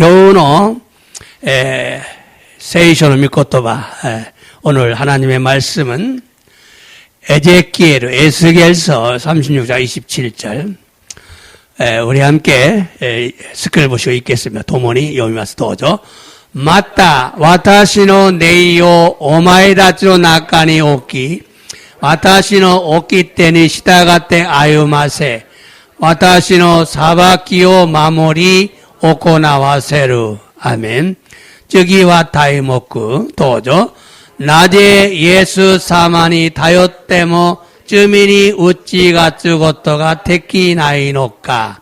교훈어 세이쇼노 미코토바. 오늘 하나님의 말씀은 에스겔서 36장 27절. 우리 함께 스크를 보시고 읽겠습니다. 도모니 요미마스 도죠. 마타 와타시노 네이오 오마에다치노 나카니 오키 와타시노 오키 때니 시타가테 아유마세 와타시노 사바키오 마모리 오코나와세루. 아멘. 쯔기와 타이모쿠 도죠. 나제 예수 사마니 다요테모 쯔미니 우찌가 쯔고토가 테키 나이노까.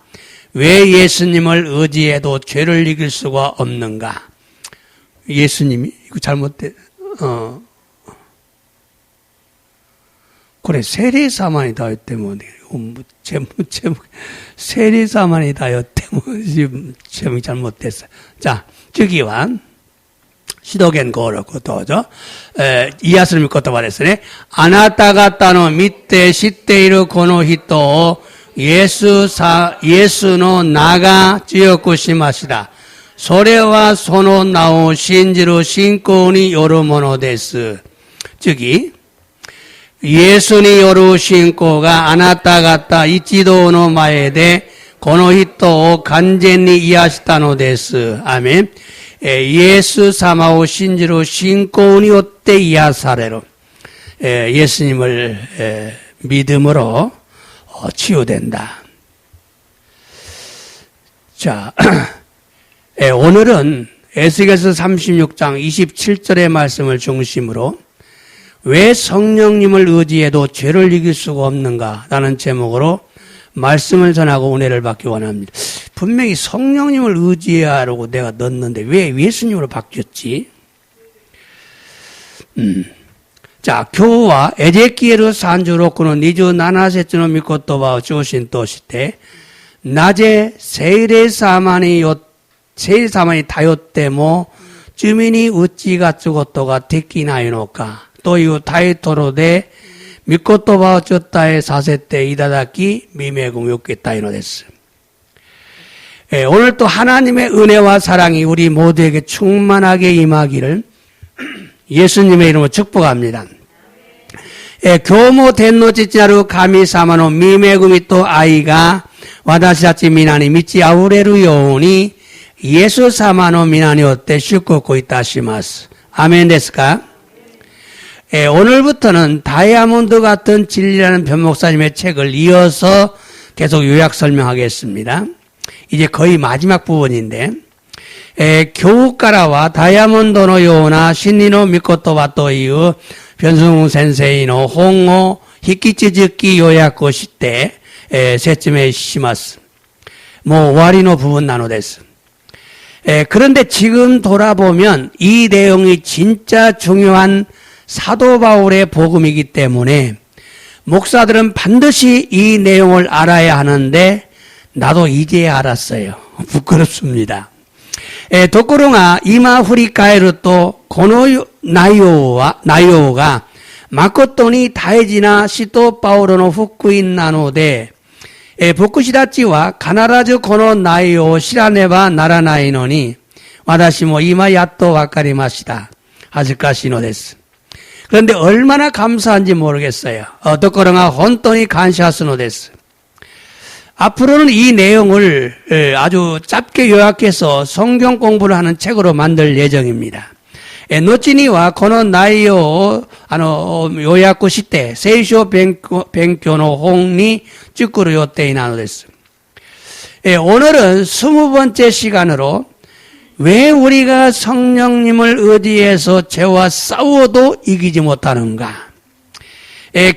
왜 예수님을 의지해도 죄를 이길 수가 없는가? 예수님이 이거 잘못돼. 그래 세례사만이 다요테모 제목 세례사만이 다요테모 제목이 잘못됐어. 자, 쯔기와 시도겐 고로고 도죠. 이야스를 믿고도 말했으네. 아나타가타노 밑에 시테이르 고노 히토 예수노 나가 찌요쿠시마시다. 소레와 소노 나오 신지로 신고니 요르모노 데스. 즉이 예수니 요르 신고가 아나타가타 이치도노 마에데 고노 히토 간제니 이야시타노 데스. 아멘. 예수 사마오 신지로 신고니 오때 이야사레로. 예수님을 믿음으로 치유된다. 자, 오늘은 에스겔서 36장 27절의 말씀을 중심으로 왜 성령님을 의지해도 죄를 이길 수가 없는가 라는 제목으로 말씀을 전하고 은혜를 받기 원합니다. 분명히 성령님을 의지해야 하라고 내가 넣었는데 왜 예수님으로 바뀌었지? 자, 교우와 에제키에르 산주로쿠는 니주 나나세츠노 미코토바오 주신 도시테 낮에 세일사만이 다요테모 주민이 우찌가 쯔고토가 테키나이노까 또유 타이토로데 미코토바오 쩌타에 사세테 이다다키 미메궁 요케타이노 데스. 오늘 또 하나님의 은혜와 사랑이 우리 모두에게 충만하게 임하기를 예수님의 이름으로 축복합니다. 교모 덴노 지치나루 가미사마노 미메구미 또 아이가 와다시다치 미나니 미치 아우레루 요오니 예수 사마노 미나니 오때 슈코코 이타시마스. 아멘 데스까? 오늘부터는 다이아몬드 같은 진리라는 변목사님의 책을 이어서 계속 요약 설명하겠습니다. 이제 거의 마지막 부분인데, 교우가라와 다이아몬드노 요나 신니노 미코토바 또이유 변승웅 센세이노 홍오 히키치즈키 요약고 시때 세쯤에 시마스. 와리노 부분 나노데스. 그런데 지금 돌아보면 이 내용이 진짜 중요한 사도 바울의 복음이기 때문에 목사들은 반드시 이 내용을 알아야 하는데 나도 이제야 알았어요. 부끄럽습니다. 도코로가 이마후리카에르 또 고노 나요가 마코토니 다이지나 시토 파우로노 후쿠인 나노데 보쿠시다치와 가나라즈 고노 나요 시라네바 나라나이노니 와다시모 이마 야토 와카리마시다 하즈카시노 데스. 그런데 얼마나 감사한지 모르겠어요. 도코로가 혼돈이 간시하스노 데스. 앞으로는 이 내용을 아주 짧게 요약해서 성경 공부를 하는 책으로 만들 예정입니다. 노치니와 고노 나이요 요약고 시때 세이쇼 뱅교노 홍니 쭈꾸루 요테이 나노데스. 오늘은 20번째 시간으로 왜 우리가 성령님을 의지해서 죄와 싸워도 이기지 못하는가?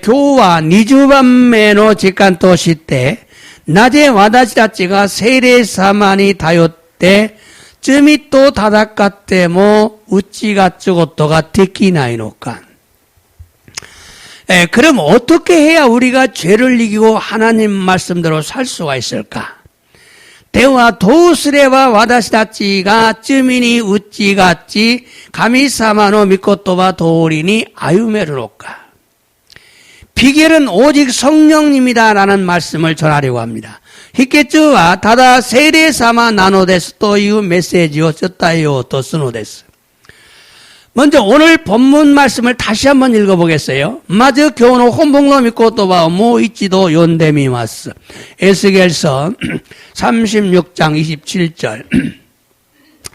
교우와 니주밤메노 직간토 시때 낮에 와다시다치가 세례사만이 다요때 쯤이 또 다다카테모 우찌가 쯔고토가 테키나이노까. 그럼 어떻게 해야 우리가 죄를 이기고 하나님 말씀대로 살 수가 있을까? 대와 도스레와 와다시다치가 쯔미니 우찌같이 가미사마노 미코토바 도리니 아유메르로까. 비결은 오직 성령님이다라는 말씀을 전하려고 합니다. 히케츠와 다다 세례사마 나노데스 또いう 메시지を 썼다요 또 쓰노데스. 먼저 오늘 본문 말씀을 다시 한번 읽어보겠어요. 마저 교훈의 혼복노 미코토바 모이치도 연대미마스. 에스겔서 36장 27절.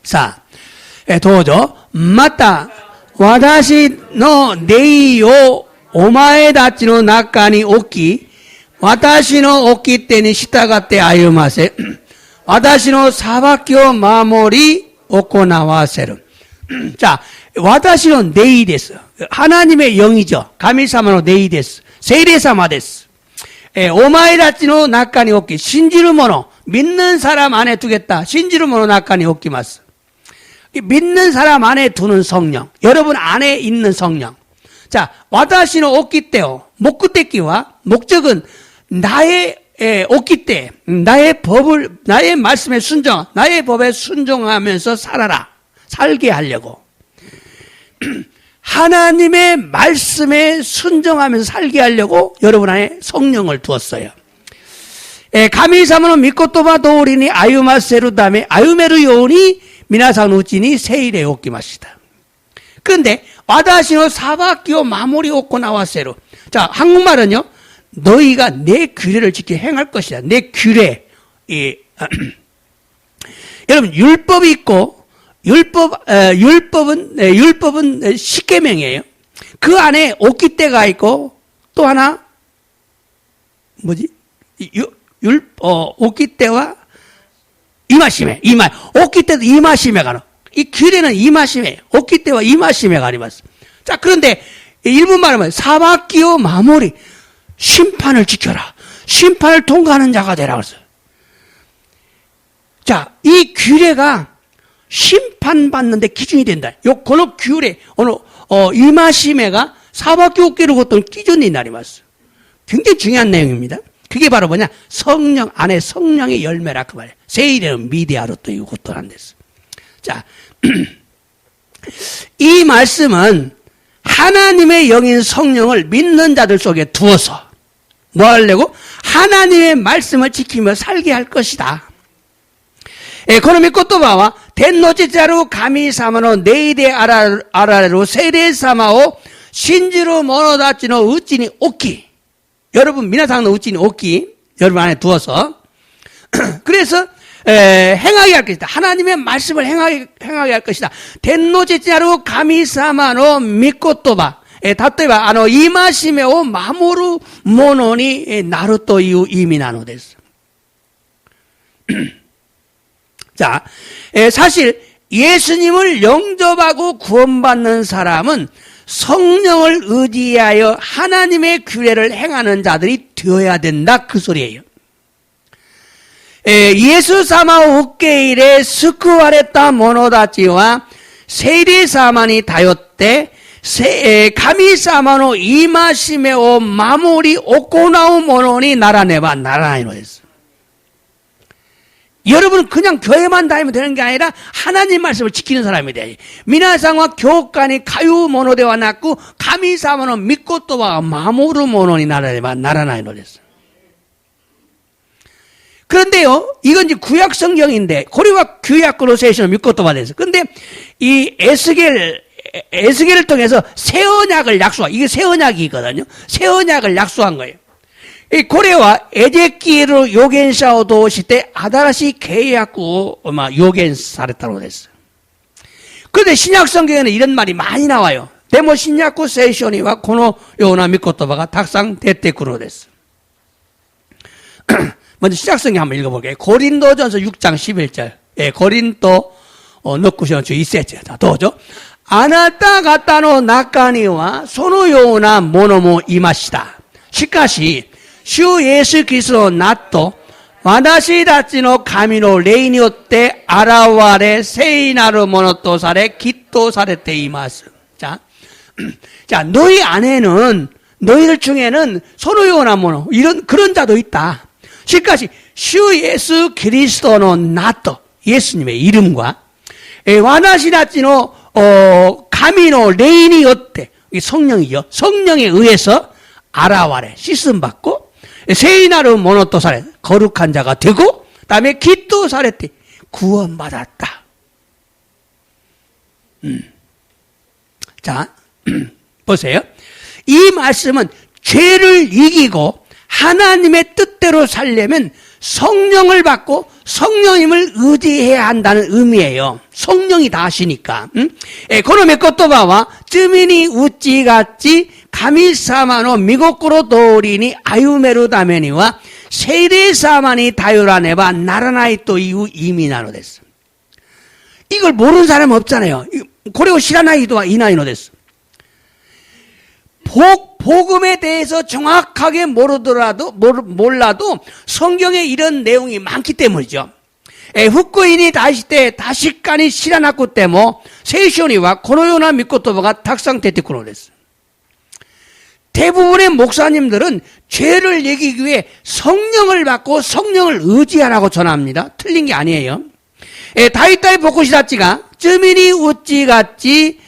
자, 도저. 마타, 와다시の霊をお前たちの中に置き、私の掟に従って歩ませ、私の裁きを守り行わせる. 자, 私の霊です. 하나님의 영이죠. 가미사마의霊です. 세례사마です. お前たちの中に置き, 信じる者, 믿는 사람 안에 두겠다. 信じる者の中に置きます. 믿는 사람 안에 두는 성령. 여러분 안에 있는 성령. 자, 私の掟, 목적대기와 목적은 나의掟, 나의 법을, 나의 말씀에 순종, 나의 법에 순종하면서 살아라. 살게 하려고. 하나님의 말씀에 순종하면서 살게 하려고 여러분 안에 성령을 두었어요. 가미사모노 미코토바 도리니 아유마세루 다음에 아유메루 요니 미나상 우치니 세일에 오키마시다. 그런데 와다시노 사바키오 마모리 오코 나와세루. 자, 한국말은요. 너희가 내 규례를 지켜 행할 것이다. 내 규례. 여러분 율법이 있고 율법은 10계명이에요. 그 안에 오키떼가 있고 또 하나 뭐지? 오키떼와 이마시메. 오키떼도 이마시메가 나. 이 규례는 이마시메. 오키떼와 이마시메가 아리마스. 자, 그런데 일본 말하면 사바키오 마모리. 심판을 지켜라. 심판을 통과하는 자가 되라 그랬어요. 자, 이 규례가 심판받는데 기준이 된다. 요 규례, 이마시메가 사바키 오케를 어떤 기준이 나리마스. 굉장히 중요한 내용입니다. 그게 바로 뭐냐? 성령 안에 성령의 열매라 그 말이에요. 세일에는 미디아로 또 이것도 안 됐어. 자, 이 말씀은 하나님의 영인 성령을 믿는 자들 속에 두어서 뭐 하려고? 하나님의 말씀을 지키며 살게 할 것이다. この御言葉は天の父ある神様の霊であられる聖霊様を信じる者たちのうちに置き, 여러분 미나상의 우치니置き, 여러분 안에 두어서 그래서 행하게 할 것이다. 하나님의 말씀을 행하게 할 것이다.天の父ある神様の御言葉, 例えば戒めを守るものになるという意味なのです. 자, 사실 예수님을 영접하고 구원받는 사람은 성령을 의지하여 하나님의 규례를 행하는 자들이 되어야 된다 그 소리예요. イエス様を受け入れ救われた者たちは聖霊様に頼って神様の戒めを守り行う者にならねばならないのです. 여러분은 그냥 교회만 다니면 되는 게 아니라 하나님 말씀을 지키는 사람이 돼요. 미나상과 교관이 가유 모노대와 났고 가미사모노 미코토와 마모루 모노니 나라네바 나라나이 노랬어. 그런데요, 이건 이제 구약 성경인데 고려와 규약 그로세이션을 미코토가 됐어. 그런데 이 에스겔을 통해서 새 언약을 약속한, 이게 새 언약이거든요. 새 언약을 약속한 거예요. 이 고레와 에제키엘의 요겐샤오 도시때 아다라시 계약고 요겐사랬다고 했어요. 그런데 신약 성경에는 이런 말이 많이 나와요. 데모 신약고 세이쇼니와 고노 요나 미코토바가 탁상 대테쿠로 됐어요. 먼저 신약 성경 한번 읽어볼게요. 고린도전서 6장 11절. 예, 고린도 너쿠시온 주 2세째. 도죠. 아나타 가타노 나카니와 소노 요나 모노모 이마시다. 시카시 主イエスキリストの名と私たちの神の霊によって現れ聖なるものとされきっとされています. 자, 너희 안에는 너희들 중에는 서로 요원한 모노 이런 그런 자도 있다. 시까지 주 예수 그리스도의 나또 예수님의 이름과 와나시다치노 가미노 레인이 어때? 성령이요. 성령에 의해서 알아와래 씻음 받고 세이나르 모노토사레, 거룩한 자가 되고, 다음에 기토사레티, 구원받았다. 자, 보세요. 이 말씀은 죄를 이기고 하나님의 뜻대로 살려면 성령을 받고 성령님을 의지해야 한다는 의미예요. 성령이 다 하시니까. 고노메 코토바와 쯔미니 우찌같이 가미사마노 미고코로 도리니 아유메루 다메니와 세이레사마니 다요라네바 나라나이 또 이후 이미나노 됐어. 이걸 모르는 사람 없잖아요. 고레오 시라나이도와 이나이노 됐어. 복음에 대해서 정확하게 몰라도 성경에 이런 내용이 많기 때문이죠. 후쿠인이 다시때 다시간이 시라나쿠 때모 세이쇼니와 고노요나 미코토바가 탁상테티쿠노 됐어. 대부분의 목사님들은 죄를 이기기 위해 성령을 받고 성령을 의지하라고 전합니다. 틀린 게 아니에요. 다이다이 보쿠시다치가 쯔미니 우찌같이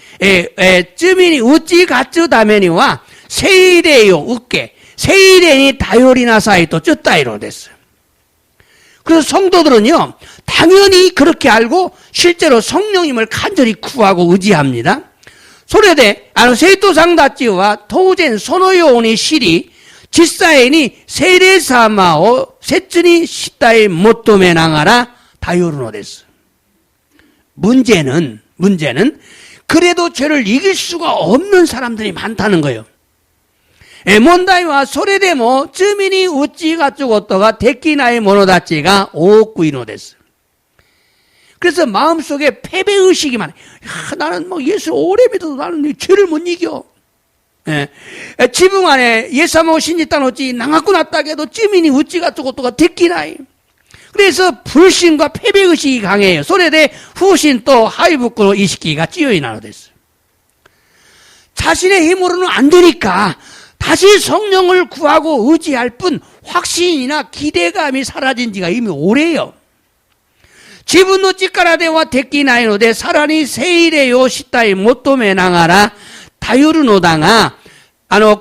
쯔미니 우찌같이 다메니와 세이레요 웃게 세이레니 다요리나 사이도 쯔따이로 됐어요. 그래서 성도들은요 당연히 그렇게 알고 실제로 성령님을 간절히 구하고 의지합니다. 소래대 세이토상다치와 토젠 소노요오니 시리 지사에니 세이레사마오 세츠니 시타에 못도메 나가라 다요르노 됐어요. 문제는 그래도 죄를 이길 수가 없는 사람들이 많다는 거예요. 몬다이와 소레데모 쯔미니 우찌가 쪼고또가 데키나의 모노다치가 오쿠이노 됐어요. 그래서 마음속에 패배의식이 많아요. 나는 뭐 예수 오래 믿어도 나는 죄를 못 이겨. 지붕 안에 예사모 신지따노찌 낭하쿠 났다게도 쯔미니 우찌가 쪼고또가 데키나이. 그래서 불신과 패배의식이 강해요. 소래대 후신 또 하이부쿠로 이시키가 찌요이 나노 됐어요. 자신의 힘으로는 안 되니까 다시 성령을 구하고 의지할 뿐 확신이나 기대감이 사라진 지가 이미 오래요. 지분노 찌까라데와 데끼나이노데 사라니 세이레요 시타이 못도메 나가라 다유르노다가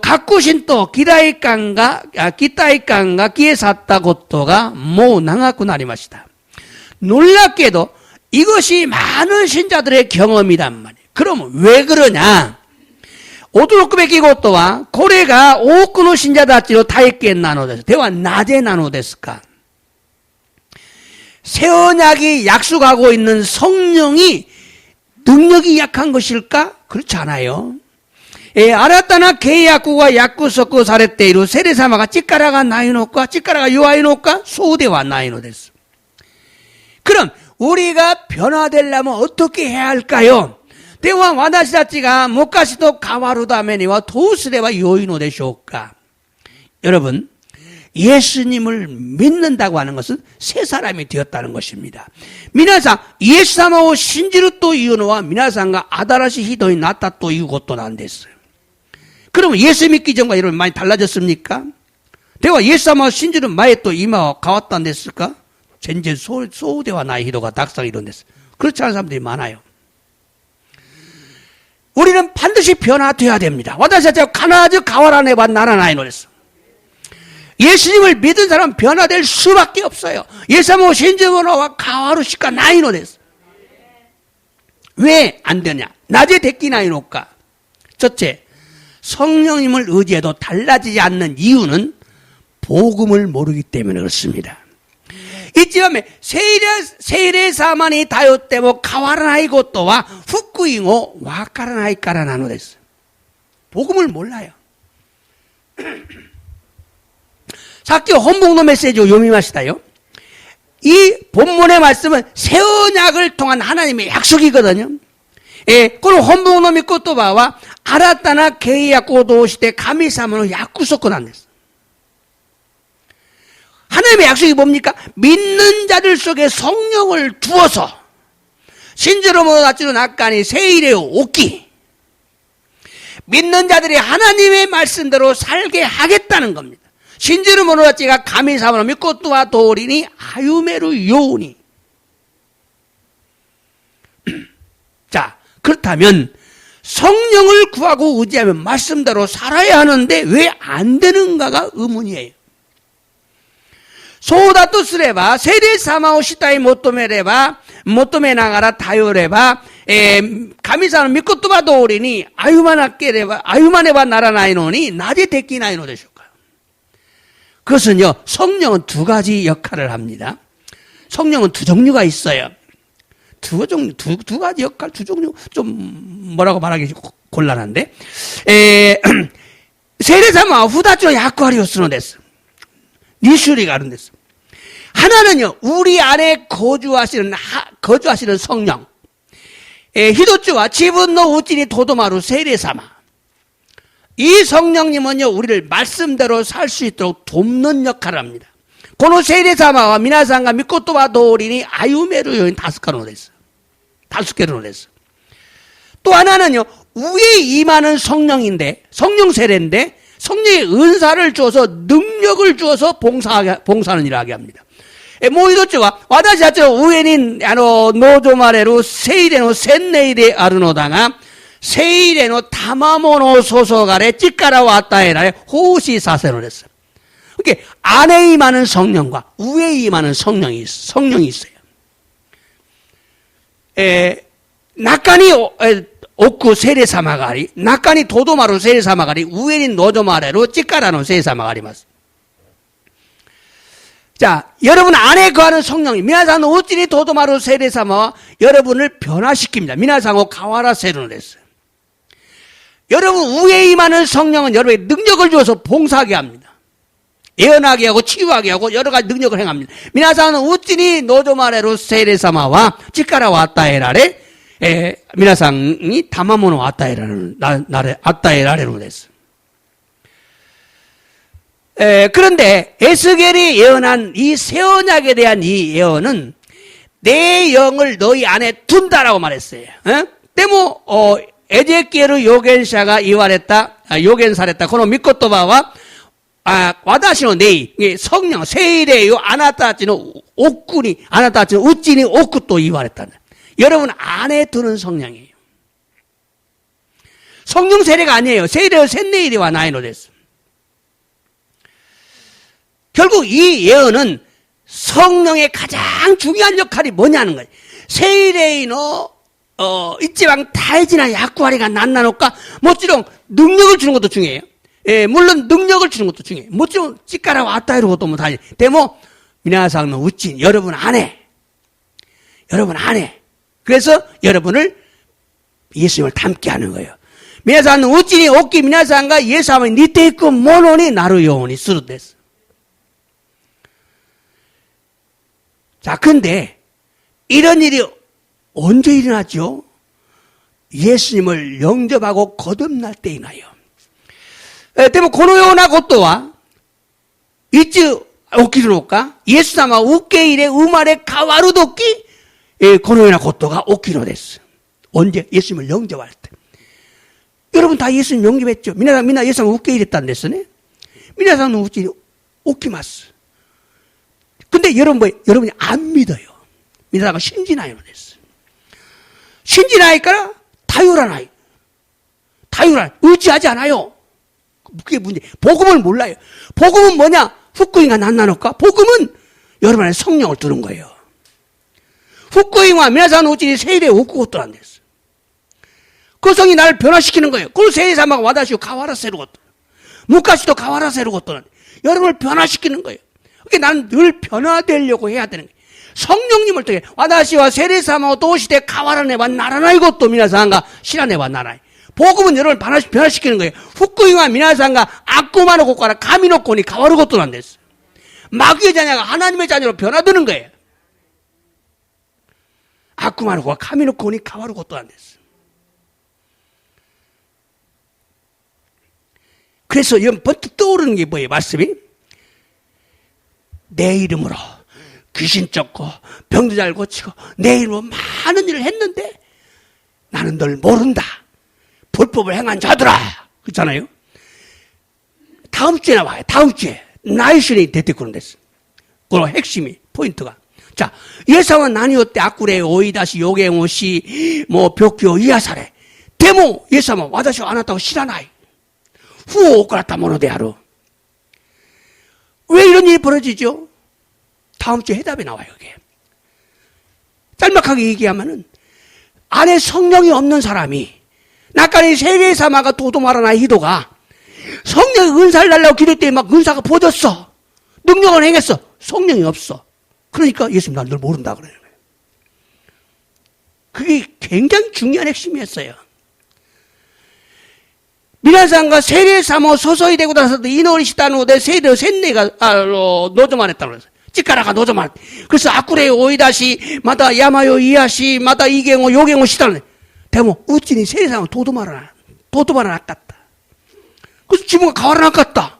가쿠신또 기다이깡가 기에샀다 고토가 모 나가쿠 나리마시다. 놀랍게도 이것이 많은 신자들의 경험이란 말이에요. 그럼 왜 그러냐? 오도로크베 기고토와 고래가 오쿠노 신자다치로 타이께 나노데스 대와 낮에 나노데스까? 새 언약이 약속하고 있는 성령이 능력이 약한 것일까? 그렇지 않아요. 아라타나 계약구가 약구석구 사레테이루 세레사마가 찌까라가 나이노까 찌까라가 요아이노까 소대와 나이노 됐어. 그럼 우리가 변화되려면 어떻게 해야 할까요? 대와 와다시다치가 모카시도 가와루다메니와 도스레와 요이노 되쇼까? 여러분, 예수님을 믿는다고 하는 것은 새 사람이 되었다는 것입니다. 미나상 예수사마오 신지루 또 이유노와 미나상과 아다라시 히도이 나타 또 이유고또 난 됐어요. 그러면 예수 믿기 전과 여러분 많이 달라졌습니까? 대와 예수사마오 신지루 마에 또 이마와 가왔다 안 됐을까? 전제 소우대와 나의 히도가 닥상 이런 됐어요. 그렇지 않은 사람들이 많아요. 우리는 반드시 변화되어야 됩니다. 와다시자 가나즈 가와라네바 나라나이 노랬어. 예수님을 믿은 사람은 변화될 수밖에 없어요. 예사모 신즈모노와 가와루시카 나이노 됐어. 왜 안 되냐? 낮에 데끼 나이노까? 첫째, 성령님을 의지해도 달라지지 않는 이유는 복음을 모르기 때문에 그렇습니다. 이쯤에 세이레사마니 다요때모 가와라나이 고토와 후쿠잉오 와카라나이 까라나노 됐어. 복음을 몰라요. 사키 혼복노 메시지 요미마시다요. 이 본문의 말씀은 새 언약을 통한 하나님의 약속이거든요. 그럼 혼복노 미코토바와 아라타나 계약고 도시대 가미사마노 약구소코 난댔어. 하나님의 약속이 뭡니까? 믿는 자들 속에 성령을 두어서 신주로 모노다치로 낙간이 세이레오 오키 믿는 자들이 하나님의 말씀대로 살게 하겠다는 겁니다. 신주로 모노다치가 가미사마노 미코토와 도리니 아유메루 요우니. 자, 그렇다면 성령을 구하고 의지하면 말씀대로 살아야 하는데 왜 안 되는가가 의문이에요. そうだとすれば、聖霊様を主体求めれば、求めながら頼れば、神様の御言葉通りに歩まねばならないのになぜできないのでしょうか。 그것은요, 성령은 두 가지 역할을 합니다. 성령은 두 종류가 있어요. 두 가지 역할, 두 종류, 좀, 뭐라고 말하기 곤란한데. 세례사마 후다죠 약과리오 쓰는 데서. 니슈리가 하는 데서. 하나는요, 우리 안에 거주하시는 성령. 히도츠와 지분노 우찌니 도도마루 세례사마. 이 성령님은요, 우리를 말씀대로 살 수 있도록 돕는 역할을 합니다. この聖霊様は皆さんが御言葉通りに歩めるように助けるのです。또 하나는요, 위에 임하는 성령인데, 성령 세례인데, 성령의 은사를 주어서, 능력을 주어서 봉사하는 일을 하게 합니다. もう一つは、私たちの上に、望まれる聖霊の洗礼であるのだが、聖霊の賜物を注がれ、力を与えられ、奉仕させるのです。 그러니까 안에 임하는 성령과 위에 임하는 성령이 있어요. 中に 置く聖霊様があり、中にとどまる聖霊様があり、上に望まれる力の聖霊様があります。 자, 여러분 안에 거하는 성령이 미나상의 우찌니 도도마루 세례사마와 여러분을 변화시킵니다. 미나상의 가와라 세르는 데서. 여러분 위에 임하는 성령은 여러분에게 능력을 주어서 봉사하게 합니다. 예언하게 하고 치유하게 하고 여러 가지 능력을 행합니다. 미나상의 우찌니 노도마레루 세례사마와 치카라 왔다에라레 미나상이 다마모노 왔다에라는 왔다에라레로 됐어. 그런데 에스겔이 예언한 이 새 언약에 대한 이 예언은 내 영을 너희 안에 둔다라고 말했어요. 때모 에제키엘의 요견사가 이와랬다, 요견사랬다. 그の御言葉は私の霊、성령、聖霊をあなたたちの奥に、あなたたちの内に置くと言われたんだ. 여러분 안에 두는 성령이에요. 성령 세례가 아니에요. 세례의 샌네이리와 나이노 됐어. 결국 이 예언은 성령의 가장 중요한 역할이 뭐냐는 거예요. 세례인의 이지방 다이지나 약구하리가 난나노까 모찌롱 능력을 주는 것도 중요해요. 예, 물론 능력을 주는 것도 중요해요. 모찌롱 찌까라 왔다 이러고 것도 뭐 다. 데모 미나상노 우찐 여러분 안에 그래서 여러분을 예수님을 닮게 하는 거예요. 미나상노 우찐이 오키 미나상과 예수님이 니테이크 모노니 나루 요원이 쓰르데스. 자, 근데 이런 일이 언제 일어나죠? 예수님을 영접하고 거듭날 때이나요. 때문에 고노요나 것도와 이츠 오키로까 예수様 우케이레 우마레 가와루도끼 고노요나 것도가 오키로 됐어. 언제? 예수님을 영접할 때. 여러분 다 예수님 영접했죠? 미나 예수님 우케이랬다는 데서네. 미나상은 우찌 오키마스. 근데 여러분이 안 믿어요. 믿다가 신진아이로 됐어. 신진아이니까 타요라나이. 의지하지 않아요. 그게 문제. 복음을 몰라요. 복음은 뭐냐? 후쿠잉과 난나노까? 복음은 여러분 안에 성령을 두는 거예요. 후쿠잉과 미나산 우찌니 세일에 오쿠고또 안 됐어. 그 성이 나를 변화시키는 거예요. 그걸 세이사마가 와다시오 가와라 세르고또. 무카시도 가와라 세르고또. 여러분을 변화시키는 거예요. 그게 나는 늘 변화되려고 해야 되는 거예요. 성령님을 통해 와다시와 세례사마오 도시대 가와라네바 나라나이 것도 미나상가 시라네바 나라이. 복음은 여러분을 변화시키는 거예요. 후쿠이와 미나상가 아쿠마노 고카라 가미노코니 가와르 것도 안 됐어. 마귀의 자녀가 하나님의 자녀로 변화되는 거예요. 아쿠마노 고카 가미노코니 가와르 것도 안 됐어. 그래서 이건 번뜩 떠오르는 게 뭐예요? 말씀이? 내 이름으로 귀신 쫓고 병도 잘 고치고 내 이름으로 많은 일을 했는데 나는 널 모른다. 불법을 행한 자들아. 그렇잖아요. 다음 주에 나와요. 다음 주에. 나이신이 대테쿠는 됐어. 그 핵심이 포인트가. 자, 예상은 나니오때 아쿠레 오이다시 요갱오시 뭐 벽교 이하사레 데모 예상은 와다시 안 왔다고 시라나이. 후오 오크라타 모노데하루. 왜 이런 일이 벌어지죠? 다음 주에 해답이 나와요, 이게. 짤막하게 얘기하면은, 안에 성령이 없는 사람이, 낙관이 세례사마가 도도마라나 희도가, 성령의 은사를 달라고 기도했더니 막 은사가 보졌어. 능력을 행했어. 성령이 없어. 그러니까 예수님 날 널 모른다 그러는 거예요. 그게 굉장히 중요한 핵심이었어요. 미나상과 세례사모 소소이 되고 나서도 이노리 시다노데 세례 셋네가 노조만 했다고 그랬어요. 찌까라가 노조만. 그래서 아쿠레 오이다시 마다 야마요 이하시 마다 이갱오 요갱오 시다노 대모 우찌니 세례사모 도도마라 낚았다. 그래서 지붕가 가와라 낚았다.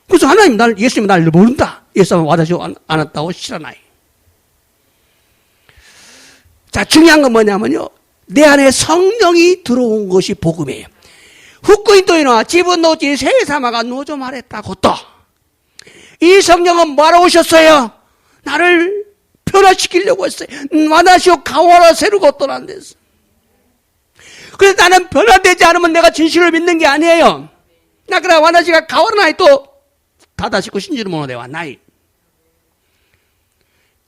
그래서 하나님 예수님 날 모른다. 예수님 와다시 않았다고 실어나이. 자, 중요한 건 뭐냐면요. 내 안에 성령이 들어온 것이 복음이에요. 후쿠인도이노와 지분노지 세사마가 노조 말했다고 또. 이 성령은 뭐하러 오셨어요? 나를 변화시키려고 했어요. 와다시오 가와라 세르고 떠난댔어. 그래서 나는 변화되지 않으면 내가 진실을 믿는 게 아니에요. 나 그래 와다시가 가와라 나이 또 다다시고 신주를 모노데 왔나이.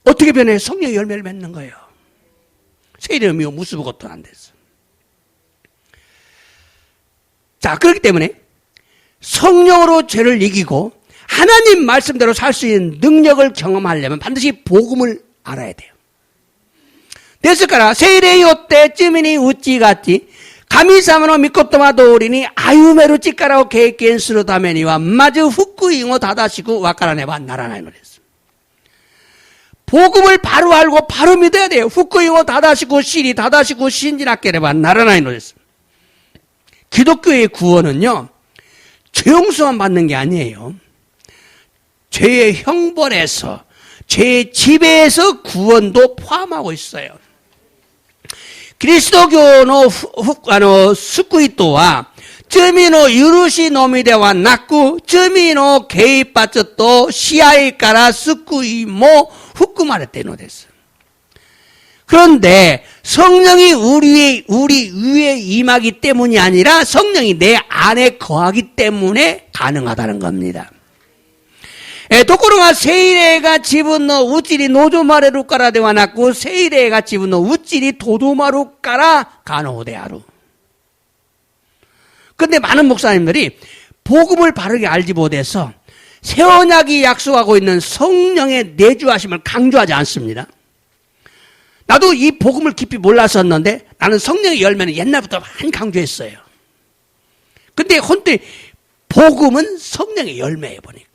어떻게 변해? 성령의 열매를 맺는 거예요. 세례미요 무수부 것도 안 됐어. 자, 그렇기 때문에 성령으로 죄를 이기고 하나님 말씀대로 살 수 있는 능력을 경험하려면 반드시 복음을 알아야 돼요. 됐을까라 세례요 때쯤이니 우찌같이 가미사마노 미코토마도리니 아유메로 찌까라고 계획견스로 다메니와 마즈 후쿠잉어 다다시고 와까라네바 나라나이 노랬어. 복음을 바로 알고 바로 믿어야 돼요. 후쿠잉어 다다시고 시리 다다시고 신지나께레바 나라나이 노랬어. 기독교의 구원은요, 죄 용서만 받는 게 아니에요. 죄의 형벌에서, 죄의 지배에서 구원도 포함하고 있어요. 그리스도교의 스쿠이토와 쯔미노 유루시 노미데와 낙구 쯔미노 개입받쳤도 시아이까라 스쿠이모 후쿠마레테노 됐어요. 그런데 성령이 우리 위에 임하기 때문이 아니라 성령이 내 안에 거하기 때문에 가능하다는 겁니다. 도코로가 세이레가 지분노 우찌리 노조마레루 까라 되와 났고 세이레가 지분노 우찌리 도도마루 까라 가노데하루. 근데 많은 목사님들이 복음을 바르게 알지 못해서 새 언약이 약속하고 있는 성령의 내주하심을 강조하지 않습니다. 나도 이 복음을 깊이 몰랐었는데 나는 성령의 열매는 옛날부터 많이 강조했어요. 근데 헌데 복음은 성령의 열매에 보니까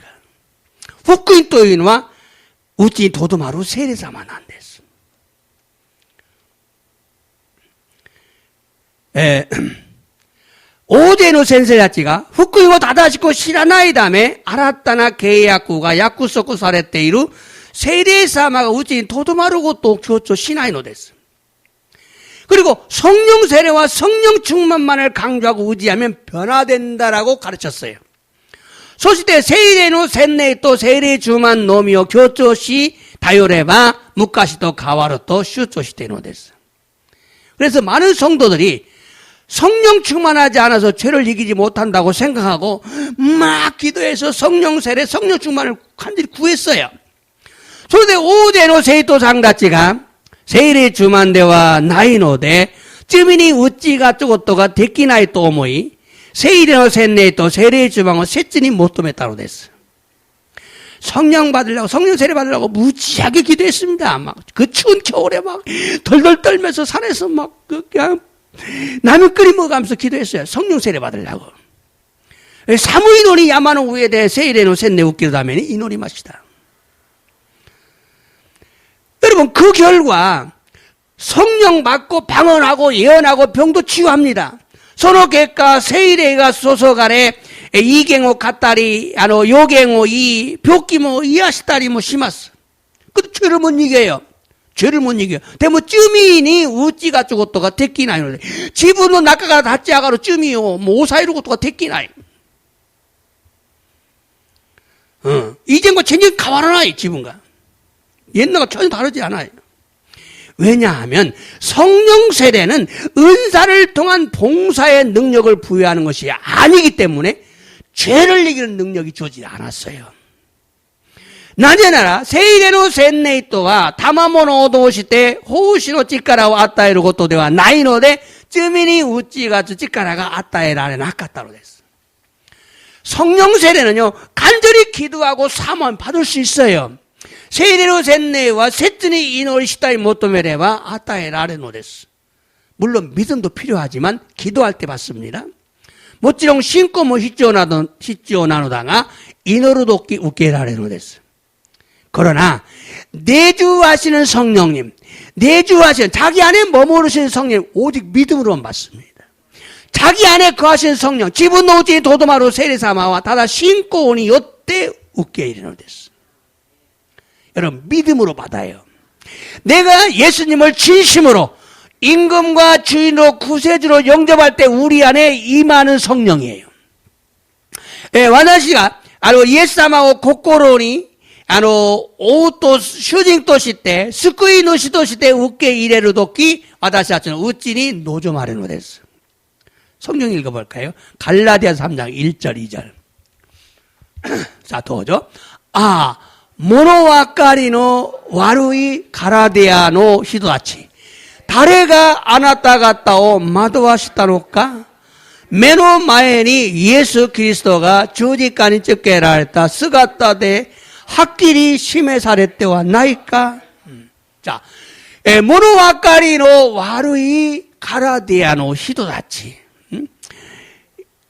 후쿠인토인와 우찌 도도마루 세례사만 안 됐어. 오제노 센세야치가 후쿠이고 다다시고 시라나이 다음에 아라타나 계약구가 약구소쿠 사레테이루 세례사마가 우찌 도도마루고 또 교초 시나이노 됐어. 그리고 성령 세례와 성령 충만만을 강조하고 의지하면 변화된다라고 가르쳤어요. 소시대 세이레노 센네이 또 세례 주만 노미오 교초시 다요레바 무카시도 가와르또 슈초시테노 됐어. 그래서 많은 성도들이 성령 충만하지 않아서 죄를 이기지 못한다고 생각하고 막 기도해서 성령 세례, 성령 충만을 간절히 구했어요. 소시대 오제노 세이토 상다치가 세례 주만대와 나이노데 쯔미니 우찌가 쪼고또가 데키나이 또 오모이 세이레노 센네이 또 세례 주방은 셋째니 못돔에 따로 됐어. 성령 받으려고, 성령 세례 받으려고 무지하게 기도했습니다. 막, 그 추운 겨울에 막, 덜덜 떨면서 산에서 막, 그냥, 라면 끓여 먹으면서 기도했어요. 성령 세례 받으려고. 사무이노니 야마노 우에 대해 세이레노 센네 웃기르다면 이노니 맛이다. 여러분, 그 결과, 성령 받고 방언하고 예언하고 병도 치유합니다. 소노게가 세이레가 소소가레 이갱오 갔다리 요갱오 이 벽기모 이하시다리 뭐 심었어. 근데 죄를 못 이겨요. 죄를 못 이겨. 대모 쯔미니 우찌가 쪼고또가 데끼나요. 지분은 낙가가 닿지 아가로 쯔미요. 뭐 오사이로 고또가 데끼나요. 이젠과 전혀 가와라나요 지분과. 옛날과 전혀 다르지 않아요. 왜냐하면 성령 세례는 은사를 통한 봉사의 능력을 부여하는 것이 아니기 때문에 죄를 이기는 능력이 주어지지 않았어요. なぜなら聖霊の洗礼とは賜物を通して奉仕の力を与えることではないので罪に打ち勝つ力が与えられなかったのです. 성령 세례는요, 간절히 기도하고 사모하면 받을 수 있어요. 세례로 셋내와 셋째니 이노리 시다이 모토메레와 아따에라레노데스. 물론 믿음도 필요하지만 기도할 때 받습니다. 모찌롱 신고 뭐 시지오나노다가 이노르도끼 우케라레노데스. 그러나 내주하시는 성령님, 내주하시는 자기 안에 머무르시는 성령 오직 믿음으로만 받습니다. 자기 안에 거하시는 성령, 지분 노지 도도마로 세례사마와 다다 신고 오니 요때 웃게 이르노데스. 여러분 믿음으로 받아요. 내가 예수님을 진심으로 임금과 주인으로 구세주로 영접할 때 우리 안에 임하는 성령이에요. 예, 와나시가 예수사마오 고코로니 오또 슈징として救い主として受け入れるとき私たちのうちに望まれるのです. 성경 읽어볼까요? 갈라디아서 3장 1절 2절. 자, 도죠. 아, 모노와까리노 와루이 가라데아노 히도다치. 다레가 아나타 갔다오 마도와시타노까? 메노 마에니 예수 그리스도가 주지까니 쫓겨라했다. 스가타데 학길이 심해사랬대와 나이까? 자, 모노와까리노 와루이 가라데아노 히도다치.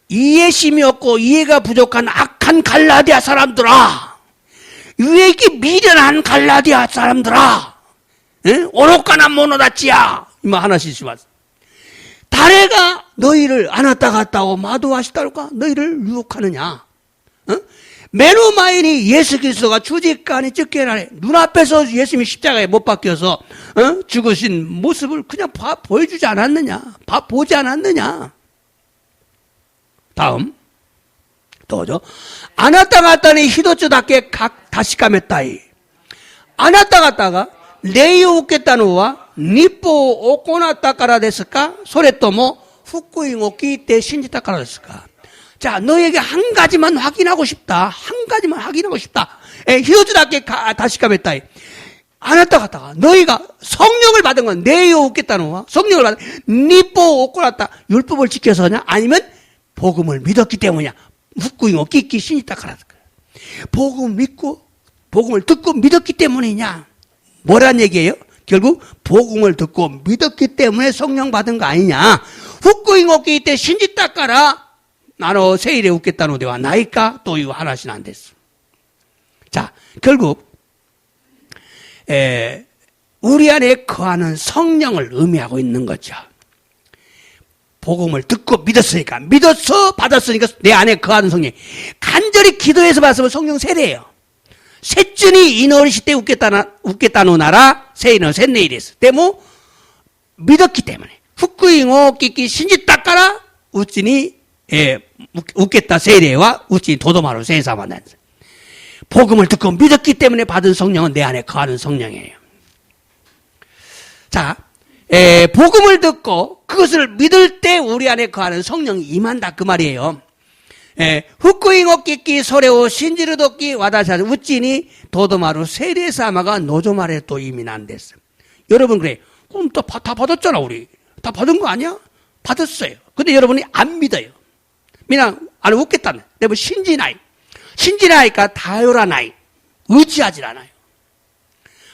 이해심이 없고 이해가 부족한 악한 갈라디아 사람들아, 유익이 미련한 갈라디아 사람들아, 오로카나 모노다치야. 이마 하나씩 심었어. 다레가 너희를 아나타 갔다고 마도하시다니까 너희를 유혹하느냐? 메노마인이 예수 그리스도가 주직간에 쫓겨나래. 눈앞에서 예수님이 십자가에 못 박혀서 죽으신 모습을 그냥 보여주지 않았느냐? 보지 않았느냐? 다음 또죠. 아나타 갔다니 히도츠다케 다시 까맸다이. 아나타 갔다가 레이오 웃겠다노와 니뽀 오코나타카라 데스까? 소레토모 후쿠잉오 끼때 신지타카라 데스까? 자, 너에게 한 가지만 확인하고 싶다. 한 가지만 확인하고 싶다. 히도츠다케 다시 까맸다이. 아나타 갔다가 너희가 성령을 받은 건 레이오 웃겠다노와 성령을 받은 니뽀 오코나타 율법을 지켜서냐? 아니면 복음을 믿었기 때문이야. 후쿠잉오 끼끼 신이타카라. 복음을 믿고 복음을 듣고 믿었기 때문이냐? 뭐란 얘기예요? 결국 복음을 듣고 믿었기 때문에 성령 받은 거 아니냐? 후쿠잉오 끼때 신지타카라 나노 세일에 웃겠다노 데와 나이까 또 이거 하나씩 안 됐어. 자, 결국 우리 안에 거하는 성령을 의미하고 있는 거죠. 복음을 듣고 믿었으니까, 믿어서 받았으니까 내 안에 거하는 성령. 간절히 기도해서 받으면 성령 세례예요. 셋준이 이노리시 때 웃겠다노 나라 세이노 셋네이레스. 때모 믿었기 때문에 후쿠잉오 끼끼 신지 닦아라 우찌니 웃겠다 세례와 우찌니 도도마로 세사만난. 복음을 듣고 믿었기 때문에 받은 성령은 내 안에 거하는 성령이에요. 자, 복음을 듣고 그것을 믿을 때 우리 안에 거하는 성령이 임한다 그 말이에요. 후쿠잉오 끼끼 소레오 신지르도끼 와다샤 우찌니 도도마루 세례사마가 노조말에 또 이미 난댔어. 여러분 그래. 그럼 다 받았잖아 우리. 다 받은 거 아니야? 받았어요. 근데 여러분이 안 믿어요. 그냥 안 웃겠다네. 내가 신지나이. 신지나이까 다요라나이. 의지하질 않아요.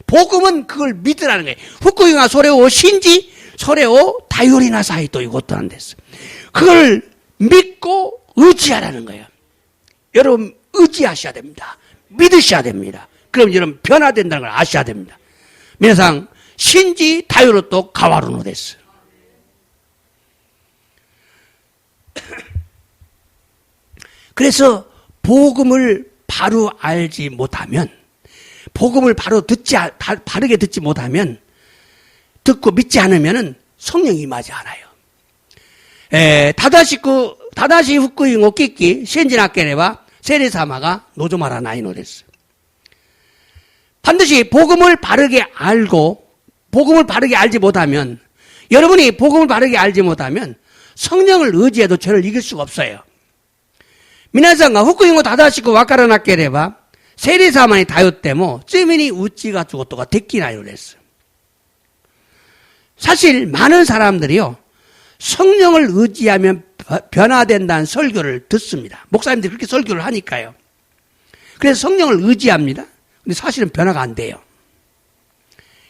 복음은 그걸 믿으라는 거예요. 후쿠잉아 소레오 신지 소레오 다요리나 사이 또 이것도 안 됐어. 그걸 믿고 의지하라는 거예요. 여러분 의지하셔야 됩니다. 믿으셔야 됩니다. 그럼 여러분 변화된다는 걸 아셔야 됩니다.皆さん 신지 다요로 또 가와루노 됐어. 그래서 복음을 바로 알지 못하면 복음을 바르게 듣지 못하면 듣고 믿지 않으면 성령이 임하지 않아요. 다다시 후쿠잉오 끼끼 신진학계레와 세례사마가 노조마라 나이노 됐어. 반드시 복음을 바르게 알지 못하면 여러분이 복음을 바르게 알지 못하면 성령을 의지해도 죄를 이길 수가 없어요. 미나상가 후쿠잉오 다다시고 와카라나케레바 세리사만이 다였대모 쯔미니 우찌가 죽었다가 데키나이로 했어요. 사실 많은 사람들이요 성령을 의지하면 변화된다는 설교를 듣습니다. 목사님들이 그렇게 설교를 하니까요. 그래서 성령을 의지합니다. 근데 사실은 변화가 안 돼요.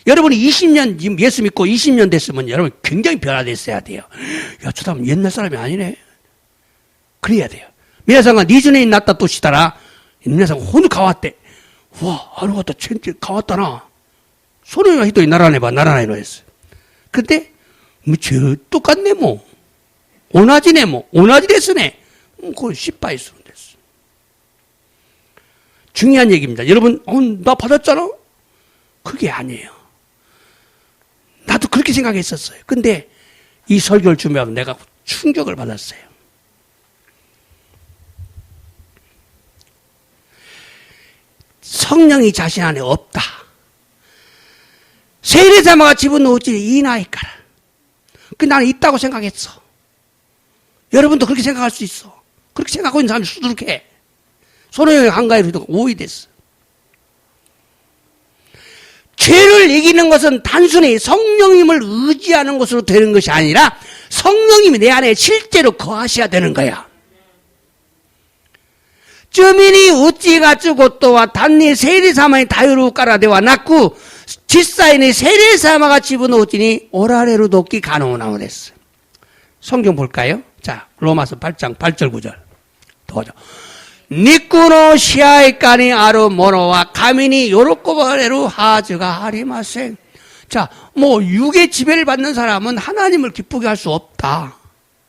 여러분이 20년 지금 예수 믿고 20년 됐으면 여러분 굉장히 변화됐어야 돼요. 야, 저 사람 옛날 사람이 아니네. 그래야 돼요. 미나상가 니즈네이 났다 또 시다라. 미나상 혼을 가왔대. 와, 아르고다 첸지 가왔다나. 소리가 히도 나라네봐 나라네로 했어. 근데 저 똑같네 뭐. 오나지네 뭐. 오나지 됐으네. 그건 십바이스로 됐어. 중요한 얘기입니다. 여러분, 나 받았잖아? 그게 아니에요. 나도 그렇게 생각했었어요. 근데 이 설교를 준비하면 내가 충격을 받았어요. 성령이 자신 안에 없다. 세례자마가 집어넣었지 이 나이까라. 그 나는 있다고 생각했어. 여러분도 그렇게 생각할 수 있어. 그렇게 생각하고 있는 사람이 수두룩해. 손해의 한가위로 오해됐어. 죄를 이기는 것은 단순히 성령님을 의지하는 것으로 되는 것이 아니라 성령님이 내 안에 실제로 거하셔야 되는 거야. 쩌민이 우찌가 쭈고또와 단니 세리사마니 다유루 까라데와 낳고 지사인이 세리사마가 집어넣었지니 오라레로 돕기 가능하고 됐어. 성경 볼까요? 자, 로마서 8장 8절 9절 더죠. 니꾸노 시아이까니 아루 모노와 가민이 요로꼬바레루 하즈가 하리마생. 자, 뭐 육의 지배를 받는 사람은 하나님을 기쁘게 할 수 없다.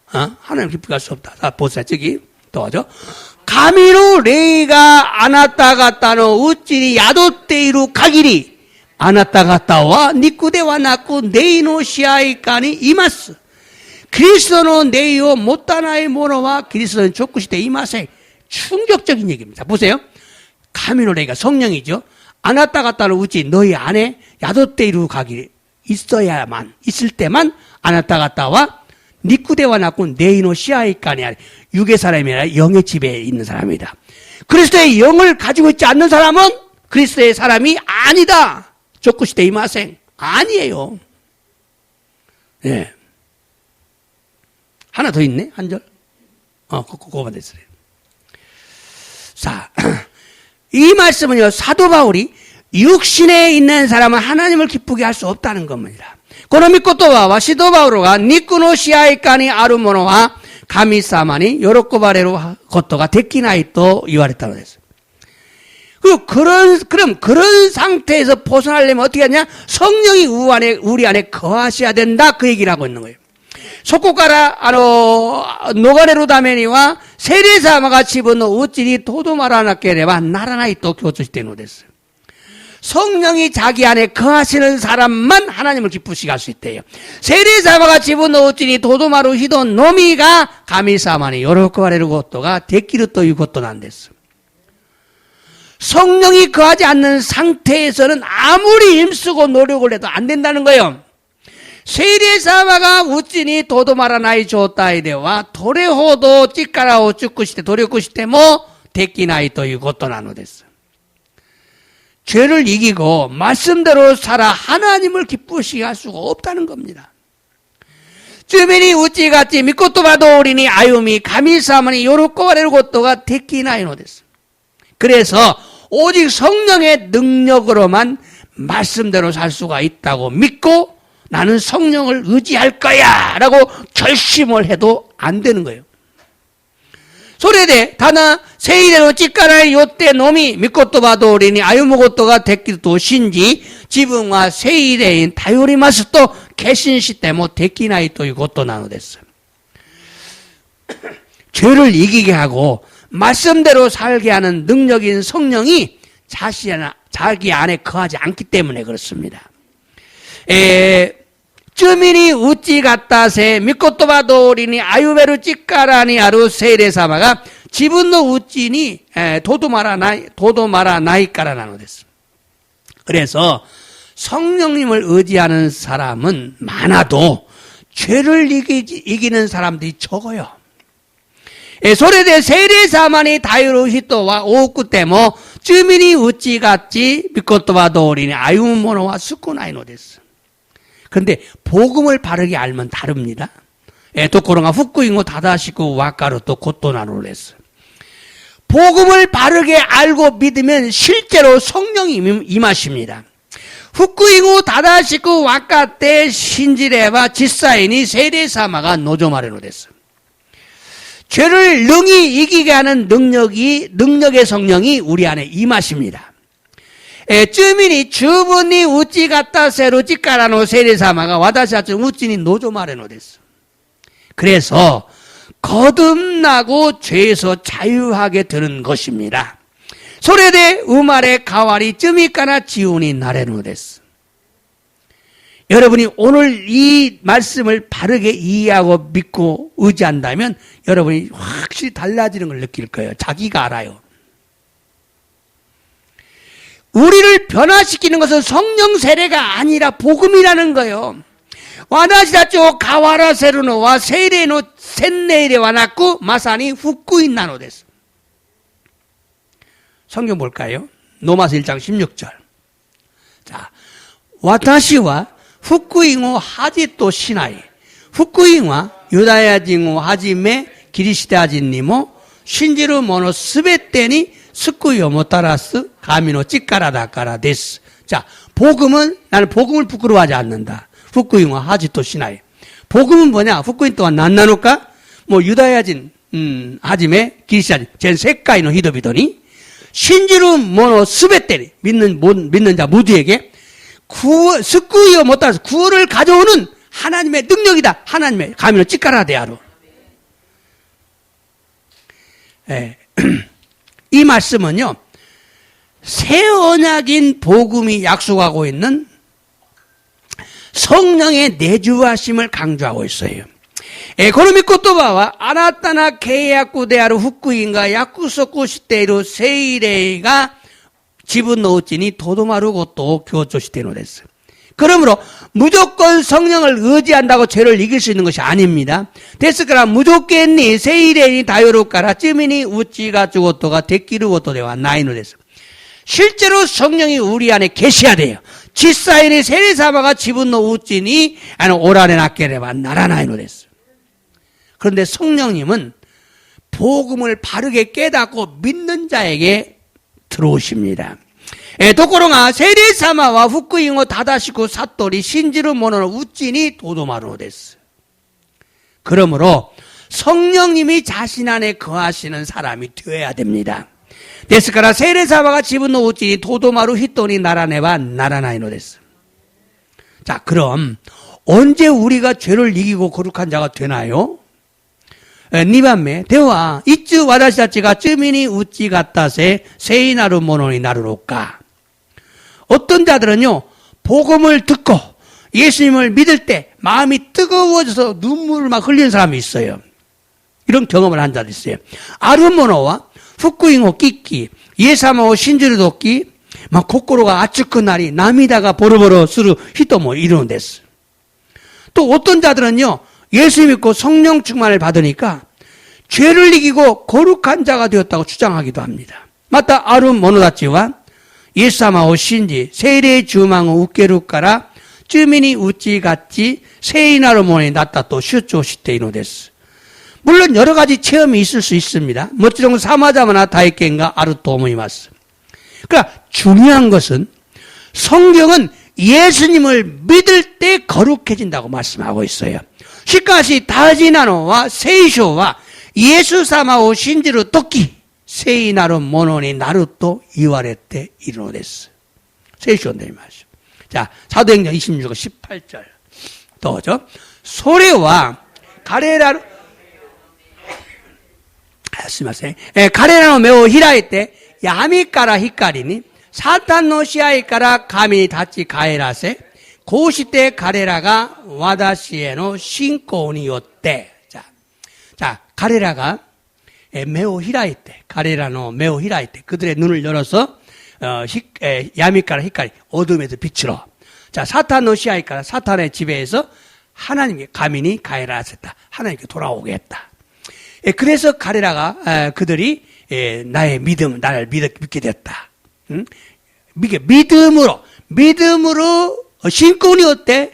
하나님을 기쁘게 할 수 없다. 자, 보세요. 저기 더죠. 가미루 레이가 아나타 갔다노 우찌리 야도테이루 가기리 아나타 갔다와 니꾸데와 나꾸 네이노 시아이까니 이마스 그리스도는 네이오 못다나의 모노와 그리스도는 족구시대 이마생. 충격적인 얘기입니다. 보세요. 가미노 레이가 성령이죠. 아나타 갔다노 우찌 너희 안에 야도테이루 가기 있어야만 있을 때만 아나타 갔다와 니꾸데와 나꾸 네이노 시아이까니 육의 사람이 아니라 영의 지배에 있는 사람이다. 그리스도의 영을 가지고 있지 않는 사람은 그리스도의 사람이 아니다. 족구시대 이마생. 아니에요. 예. 하나 더 있네, 한 절. 그거만 됐어요. 자, 이 말씀은요, 사도 바울이 육신에 있는 사람은 하나님을 기쁘게 할 수 없다는 겁니다. この御言葉は使徒パウロが肉の支配下にあるものは神様に喜ばれることができないと言われたのです. 그럼 그런 상태에서 벗어나려면 어떻게 하냐? 성령이 우리 안에 거하셔야 된다. 그 얘기를 하고 있는 거예요. そこから逃れるためには聖霊様が自分のうちにとどまらなければならないと強調しているのです. 성령이 자기 안에 거하시는 사람만 하나님을 기쁘시게 할 수 있대요. 세례사마가 집어넣었으니 도도마루 히돈 노미가 가미사마니 요로코바레르 것도가 데키르 또 이 것도 난 됐어. 성령이 거하지 않는 상태에서는 아무리 힘쓰고 노력을 해도 안 된다는 거예요. 세례사마가 우찌니 도도마라 나이 조타이데와 도레호도 찌까라오 쭈꾸시테 도레꾸시테 뭐 데키나이 또 이 것도 나노 됐어. 죄를 이기고 말씀대로 살아 하나님을 기쁘시게 할 수가 없다는 겁니다. 주민이 우찌같이 믿고도 봐도 우리니 아유미 가미사마니 요로꼬바레르 것도가 데키나이노 됐어. 그래서 오직 성령의 능력으로만 말씀대로 살 수가 있다고 믿고 나는 성령을 의지할 거야 라고 결심을 해도 안 되는 거예요. 소리대 다나 세이대로 찌까라의 요때 놈이 믿고도 봐도 어리니 아유무고도가 됐기도 신지 지붕과 세이대인 다요리마스 또 개신시 때모 됐기나이 또 이것도 나눠댔어요. 죄를 이기게 하고 말씀대로 살게 하는 능력인 성령이 자기 안에 거하지 않기 때문에 그렇습니다. 쯔미니 우찌 갔다세 믿고도 봐도 어리니 아유베르 찌까라니 아루 세례사마가 지분노 우찌니 도도마라 나이까라 나노됐습니다. 그래서 성령님을 의지하는 사람은 많아도 죄를 이기는 사람들이 적어요. それで聖霊様に頼る人は多くても、罪に打ち勝ち、御言葉通りに歩む者は少ないのです。그런데 복음을 바르게 알면 다릅니다. ところが福音を正しく分かると異なるのです。 복음을 바르게 알고 믿으면 실제로 성령이 임하십니다. 福音を正しく分かって信じれば実際に聖霊様が望まれるのです。 죄를 능히 이기게 하는 능력의 성령이 우리 안에 임하십니다. 罪に十分に打ち勝たせる力の聖霊様が私たちのうちに望まれるのです。 그래서 거듭나고 죄에서 자유하게 되는 것입니다. それで生まれ変わり罪から自由になれるのです. 여러분이 오늘 이 말씀을 바르게 이해하고 믿고 의지한다면 여러분이 확실히 달라지는 걸 느낄 거예요. 자기가 알아요. 우리를 변화시키는 것은 성령 세례가 아니라 복음이라는 거예요. 私たちを変わらせるのは聖霊の洗礼ではなくまさに福音なのです. 성경 볼까요? 로마서 1장 16절. 자, 私は福音を恥としない. 福音はユダヤ人をはじめキリシタ人にも信じる者すべてに救いをもたらす神の力だからです. 자, 복음은 나는 복음을 부끄러워하지 않는다.福音は恥としない. 복음은 뭐냐? 福音とは何なのか? 뭐ユダヤ人 はじめキリシタ人전世界の人々に 신지는 모노 스베테리 믿는 자 모두에게救いを못 따라서 구원을 가져오는 하나님의 능력이다. 하나님의 가면을 찌까라 대하로. 이 말씀은요, 새 언약인 복음이 약속하고 있는 성령의 내주하심을 강조하고 있어요. この御言葉は新たな契約である福音が約束している聖霊が自分のうちにとどまることを強調しているのです. 그러므로 무조건 성령을 의지한다고 죄를 이길 수 있는 것이 아닙니다. ですから無条件に聖霊に頼るから罪に打ち勝つことができることではないのです. 실제로 성령이 우리 안에 계셔야 돼요. 実際に聖霊様が自分のうちにおられなければならないのです. 그런데 성령님은 복음을 바르게 깨닫고 믿는 자에게 들어오십니다. ところが聖霊様は福音を正しく悟り信じる者のうちにとどまるのです. 그러므로 성령님이 자신 안에 거하시는 사람이 되어야 됩니다. ですから聖霊様が自分のうちにとどまる人にならねばならないのです. 자, 그럼 언제 우리가 죄를 이기고 거룩한 자가 되나요? 2番目ではいつ私たちが罪に打ち勝たせ聖なるものになるのか. 어떤 자들은요, 복음을 듣고 예수님을 믿을 때 마음이 뜨거워져서 눈물을 막 흘리는 사람이 있어요. 이런 경험을 한 자도 있어요. ある者は福音を聞き、イエス様を信じるとき、心が熱くなり涙がボロボロする人もいるのです. 또 어떤 자들은요, 예수 믿고 성령 충만을 받으니까 죄를 이기고 거룩한 자가 되었다고 주장하기도 합니다. またある者たちはイエス様を信じ聖霊充満を受けるから罪に打ち勝ち聖なるものになったと主張しているのです. 물론 여러 가지 체험이 있을 수 있습니다. もちろん様々な体験があると思います. 그러니까 중요한 것은 성경은 예수님을 믿을 때 거룩해진다고 말씀하고 있어요. しかし大事なのは聖書はイエス様を信じるとき聖なるものになると言われているのです. 聖書を読みましょう. 자, 사도행전 26장 18절. どうぞ. それは彼らのすみません。彼らの目を開いて闇から光にサタンの支配から神に立ち返らせこうして彼らが私への信仰によって자,彼らが目を開いて彼らの目を開いて그들의 눈을 열어서 야미가라 히카리 어둠에서 빛으로 자, 사탄의 시하이가라 사탄의 지배에서 하나님께 가민이 가해라 하셨다. 하나님께 돌아오게 했다. 그래서 가레라가 그들이 나의 믿음, 나를 믿게 됐다. 믿음으로 신권이 어때?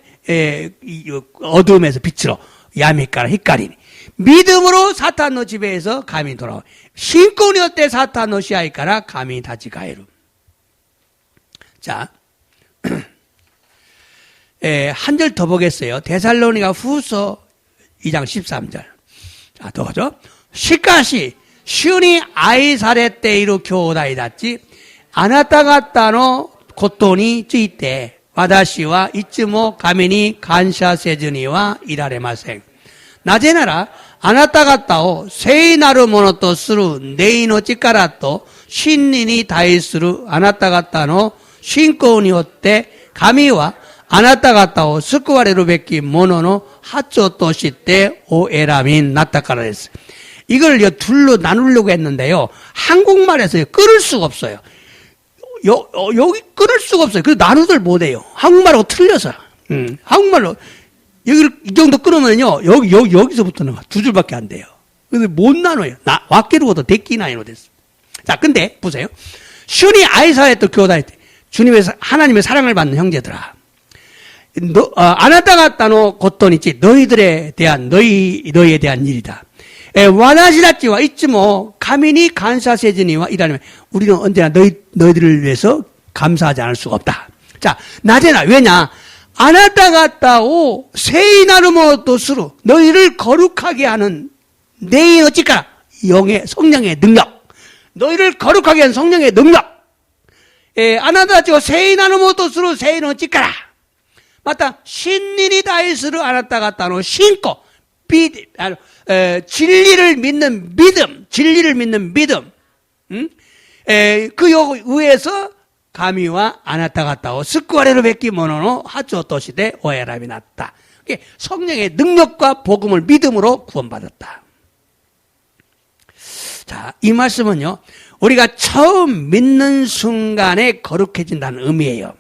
어둠에서 빛으로 야미가라 헷갈리니 믿음으로 사탄 너 지배에서 감히 돌아와. 신권이 어때? 사탄 너 시아이가라 감히 다지 가해루. 자, 한 절 더 보겠어요. 데살로니가 후서 2장 13절. 자, 더 보죠. 시카시 시온이 아이사레 때이루 교다이다지 아나타가타노 고토니 쯔이때 와다시와 이츠모 가미니 간샤 세즈니와 이라레마생. 나제나라 아나타가타오 세이나루 모노토 스루 네이노 찌까라토 신니니 다이스루 아나타가타노 신코니 오때 가미와 아나타가타오 스쿠와레루 베키 모노노 하초 토시때 오에라민 나타카라 됐어요. 이걸 둘로 나누려고 했는데요. 한국말에서 끊을 수가 없어요. 여기 끊을 수가 없어요. 그래서 나누들 못해요. 한국말하고 틀려서. 한국말로 여기를 이 정도 끊으면요. 여기서부터는 두 줄밖에 안 돼요. 그래서 못 나눠요. 와끼르고도 데끼나이노 됐어. 자, 근데 보세요. 슈니 아이사에 또 교다에 주님의 하나님의 사랑을 받는 형제들아. 아나타가타노 고토니치 너희에 대한 일이다. 와나시라치와 이츠모 가미니 간사세즈니와 이라면 우리는 언제나 너희들을 위해서 감사하지 않을 수가 없다. 자, 나제나 왜냐? 아나타가타오 세이나르모토 스루 너희를 거룩하게 하는 네이 어찌까 성령의 능력. 너희를 거룩하게 하는 성령의 능력. 아나타가타오 세이나르모토 스루 세이는 어찌까라. 맞다. 신니니 다이스루 아나타가타노 신고 진리를 믿는 믿음. 그 의에서 가미와 아나타가타오 스쿠아레로 베끼 모노노 하초 도시대 오에람이 났다. 성령의 능력과 복음을 믿음으로 구원받았다. 자, 이 말씀은요, 우리가 처음 믿는 순간에 거룩해진다는 의미예요.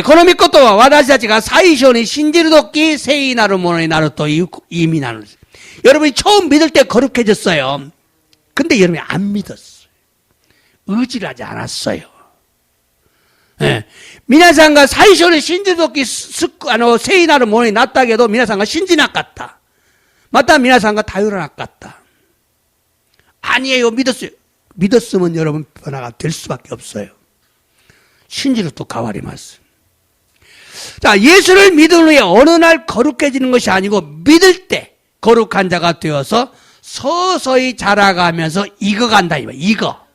この御言は私たちが最初に信じるとき聖なるものになるという意味なのです。 여러분이 처음 믿을 때 거룩해졌어요. 근데 여러분이 안 믿었어요. 의지를 하지 않았어요.皆さんが最初に信じるとき聖なるものになったけど皆さんが信じなかった。また皆さんが頼らなかった。 아니에요. 믿었어요. 믿었으면 여러분 변화가 될 수밖에 없어요. 신지로 또 가와리마스. 자, 예수를 믿은 후에 어느 날 거룩해지는 것이 아니고 믿을 때 거룩한 자가 되어서 서서히 자라가면서 익어간다. 익어.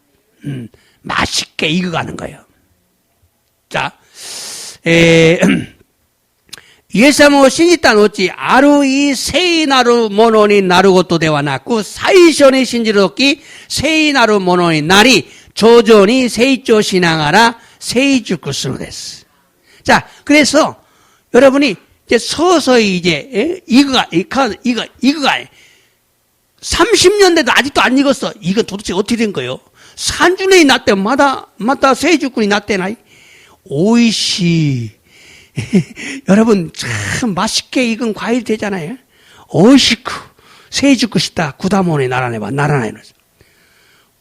맛있게 익어가는 거예요. 자, イエス様を信じた後、あるい聖なるものになることではなく、最初に信じるとき、聖なるものになり、徐々に成長しながら成熟するのです。 자, 그래서 여러분이 이제 서서히 이제 익어가 30년 돼도 아직도 안 익었어. 이건 도대체 어떻게 된 거예요? 30년이 났대. 마다 세주꾼이 났대나. 오이시. 여러분 참 맛있게 익은 과일 되잖아요. 오이시쿠. 세주꾼 싶다. 구다모네 나라네봐. 나라네.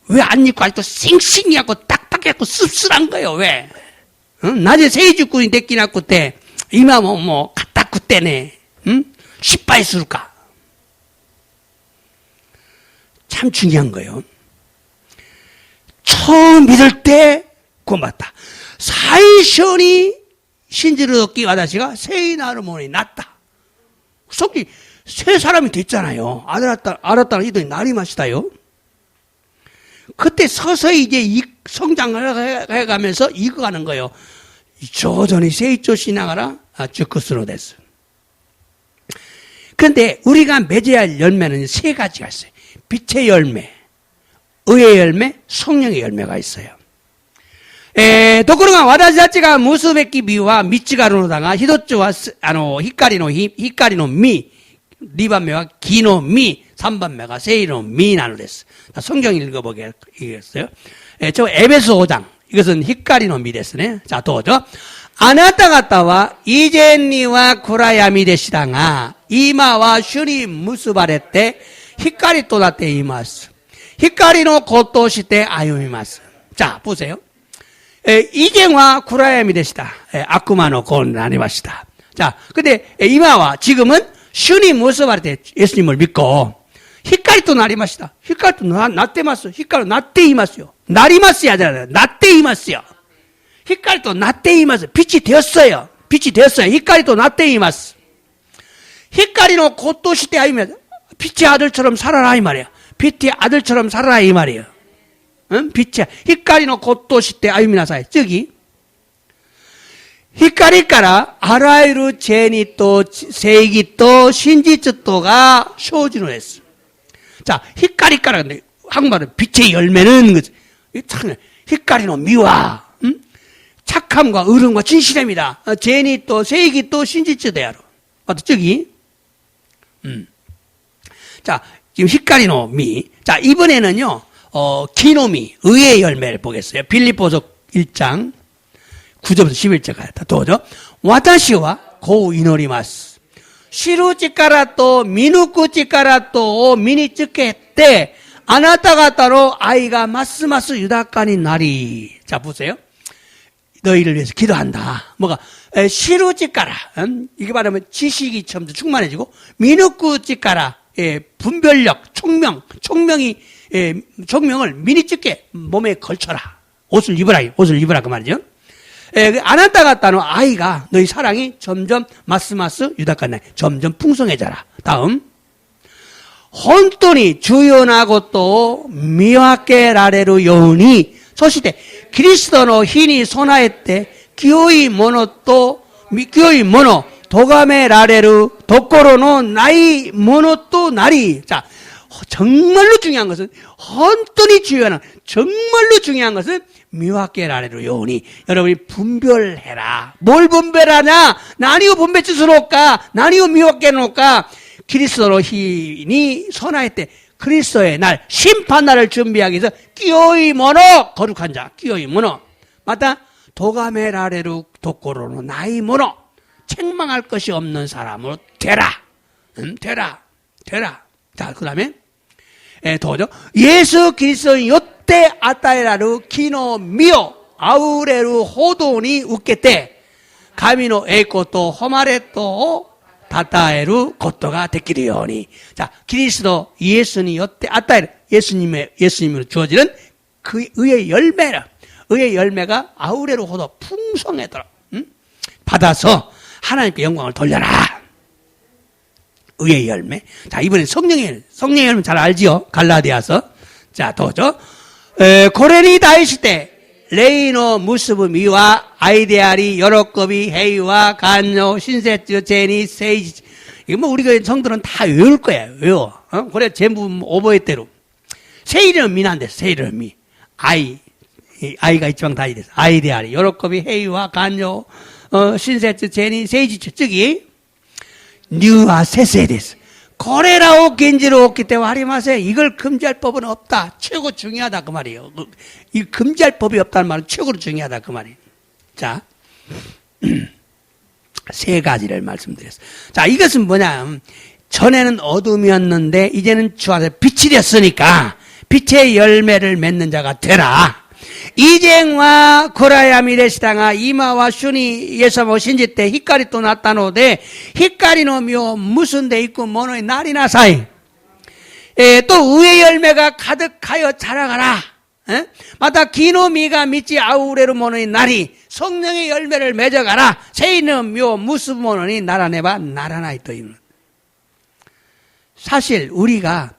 왜 안 익고 아직도 싱싱해갖고 딱딱해갖고 씁쓸한 거예요. 왜? 낮에 세주꾼이 됐긴 했고 때 이마모 갖다 굿대네. 쉽바이 쓸까? 참 중요한 거예요. 처음 믿을 때 구원받다. 사이션이 신지를 얻기 와다시가 세이나르몬이 났다. 속이 세 사람이 됐잖아요. 알았다는 이들이 날이 마시다요. 그때 서서히 이제 성장을 해가면서 익어가는 거예요. 조전히 세이초 시나가라 주크스로 됐어. 그런데 우리가 맺어야 할 열매는 세 가지가 있어요. 빛의 열매, 의의 열매, 성령의 열매가 있어요. ところが私たちが結ぶべき実は3つがあるのだが、一つは光の実、2番目は木の実、3番目が聖の実なのです。 성경 읽어보겠어요. 저 에베소 5장. 이것은 히카리노 미ですね. 자, 도죠. あなた方は以前には暗闇でしたが、今は主に結ばれて光となっています。光の子として歩みます。자, 보세요. 이전は暗闇でした。悪魔の子になりました。 자, 근데 이마와 지금은 주님 모습할 예수님을 믿고 光となりました。光となってます。光となっていますよ。なりますやじゃない。なっていますよ。光となっています。빛이 되었어요. 빛이 되었어요.光となっています.光の子として歩み, 빛의 아들처럼 살아라 이 말이야. 빛의 아들처럼 살아라 이 말이에요. 응? 빛의 光の子として歩みなさい. 저기 光からあらゆる正義と正義と真実とが生じるのです. 자, 光から, 한국말은 빛의 열매는 거지. 참, 光の実は, 착함과 의름과 진실입니다. 죄니 또 세기 또 신지츠 대하로. 맞죠? 저기. 자, 지금 히카리노 미. 자, 이번에는요, 기노미, 의의 열매를 보겠어요. 빌립보서 1장 9절부터 11절까지. 도죠? 와타시와 고 이노리마스. 시루치카라 또 미누쿠치카라 또 미니츠케て 아나타가 따로 아이가 마스마스 유다까니 나리. 자, 보세요. 너희를 위해서 기도한다. 뭐가 시루찌까라. 이게 말하면 지식이 좀 충만해지고 미누쿠찌까라. 분별력, 총명을 미니찍게 몸에 걸쳐라. 옷을 입으라 그 말이죠. 아나타 같다는 아이가 너희 사랑이 점점 마스마스 유다까니 점점 풍성해져라. 다음. 혼돈이 주연하고 또 미와케라레루 요우니 そしてキリストの日に備えて清いものと清いもの咎められるところのないものとなり. 자, 정말로 중요한 것은 本当に 중요한 정말로 중요한 것은 미와케라레루 요우니 여러분이 분별해라. 뭘 분별하냐? 나니오 분별치스로까? 나니오 미와케노까? 그리스도의 힘이 선할 때 그리스도의 날 심판날을 준비하기 위해서 끼오이 모노 거룩한 자 끼오이 모노 맞다 도가메라레루 도코로노 나이 모노 책망할 것이 없는 사람으로 되라. 자, 그다음에 도죠. 예수 그리스도의 요때 아타에라루 기노 미오 아우레루 호돈이 웃겠대 가미노 에이코토 호마레토 다타에루 고토가 되기를 요니. 자, 그리스도 예수님 요때 아따에루 예수님으로 주어지는 그 의의 열매가 아우레로 호도 풍성하도록 받아서 하나님께 영광을 돌려라. 의의 열매. 자, 이번엔 성령의 열매 잘 알지요? 갈라디아서. 자, 도죠. 고레니 다이시때 레이노 무스부 미와 아이데아리 여러컵이 헤이와 간요 신세츠 제니 세이지. 이거 뭐 우리가 성들은 다 외울 거야. 외워. 그래 전부 오버했대로. 세이르는 미난데 세이르는 미. 아이가 이쪽 다 이랬어. 아이데아리 여러컵이 헤이와 간요 신세츠 제니 세이지. 저기 뉴아 세세데스. 고래라고 겐지로 없기 때문에 하리마세 이걸 금지할 법은 없다. 최고 중요하다 그 말이에요. 이 금지할 법이 없다는 말은 최고로 중요하다 그 말이에요. 자, 세 가지를 말씀드렸어요. 자, 이것은 뭐냐? 전에는 어둠이었는데 이제는 주 안에 빛이 됐으니까 빛의 열매를 맺는 자가 되라. 이쟁와 고라야미 레시다가 이마와 슈니 예사모 신지 때 히카리 또 났다노데 히카리 노미오 무슨 데 있고 뭐노의 날이나 사이 또 의의 열매가 가득하여 자라가라. 마다 기노미가 미치 아우레로 모노의 날이 성령의 열매를 맺어가라. 세이는 묘 무슨 모노니 나라네바 나라나이 또 있는. 사실 우리가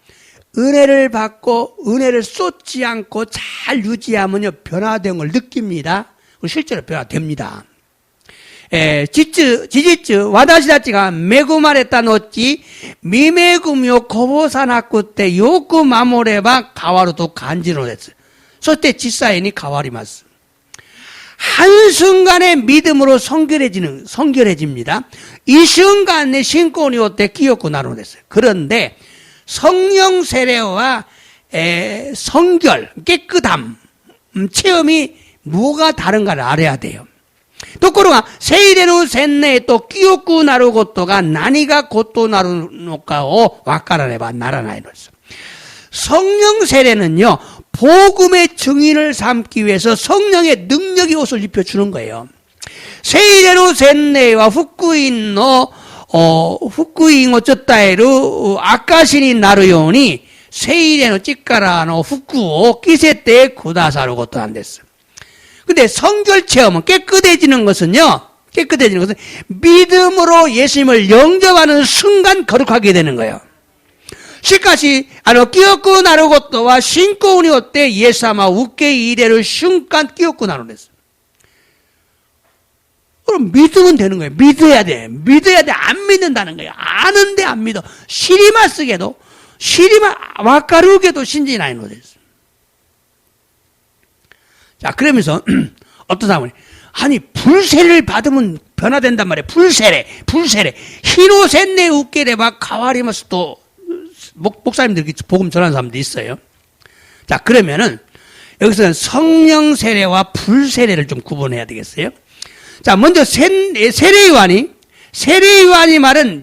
은혜를 받고 은혜를 쏟지 않고 잘 유지하면요 변화된 걸 느낍니다. 실제로 변화됩니다. 지지츠 와다시다치가 메구마레타 놓지 미메구미오 고보사나쿠 때 요구 마모레바 가와로도 간지로 됐어요. 소때 지사인이 가와리마스. 한순간의 믿음으로 성결해집니다. 이 순간에 신권이 오때 끼었고 나로 됐어요. 그런데 성령 세례와 성결, 깨끗함, 체험이 뭐가 다른가를 알아야 돼요. ところが、聖霊の洗礼と清くなることが何が異なるのかを分からねばならないのです。 성령 세례는요, 복음의 증인을 삼기 위해서 성령의 능력이 옷을 입혀주는 거예요. 세례의 셋네와福音の 福音をちょっと得る証になるように聖霊の力の服を着せてくださることなんです. 근데 성결 체험은 깨끗해지는 것은요, 믿음으로 예수님을 영접하는 순간 거룩하게 되는 거예요. しかし、清くなることは信仰によってイエス様を受け入れる瞬間清くなるんです. 그럼 믿으면 되는 거예요. 믿어야 돼. 안 믿는다는 거예요. 아는데 안 믿어. 시리마스게도, 와카루게도 신지ないのです. 자, 그러면서, 어떤 사람은, 아니, 불세를 받으면 변화된단 말이에요. 불세례. 히노센네 우케레바 가와리마스 또, 목사님들 복음 전하는 사람도 있어요. 자, 그러면은, 여기서는 성령 세례와 불세례를 좀 구분해야 되겠어요? 자, 먼저 세례요한이 말은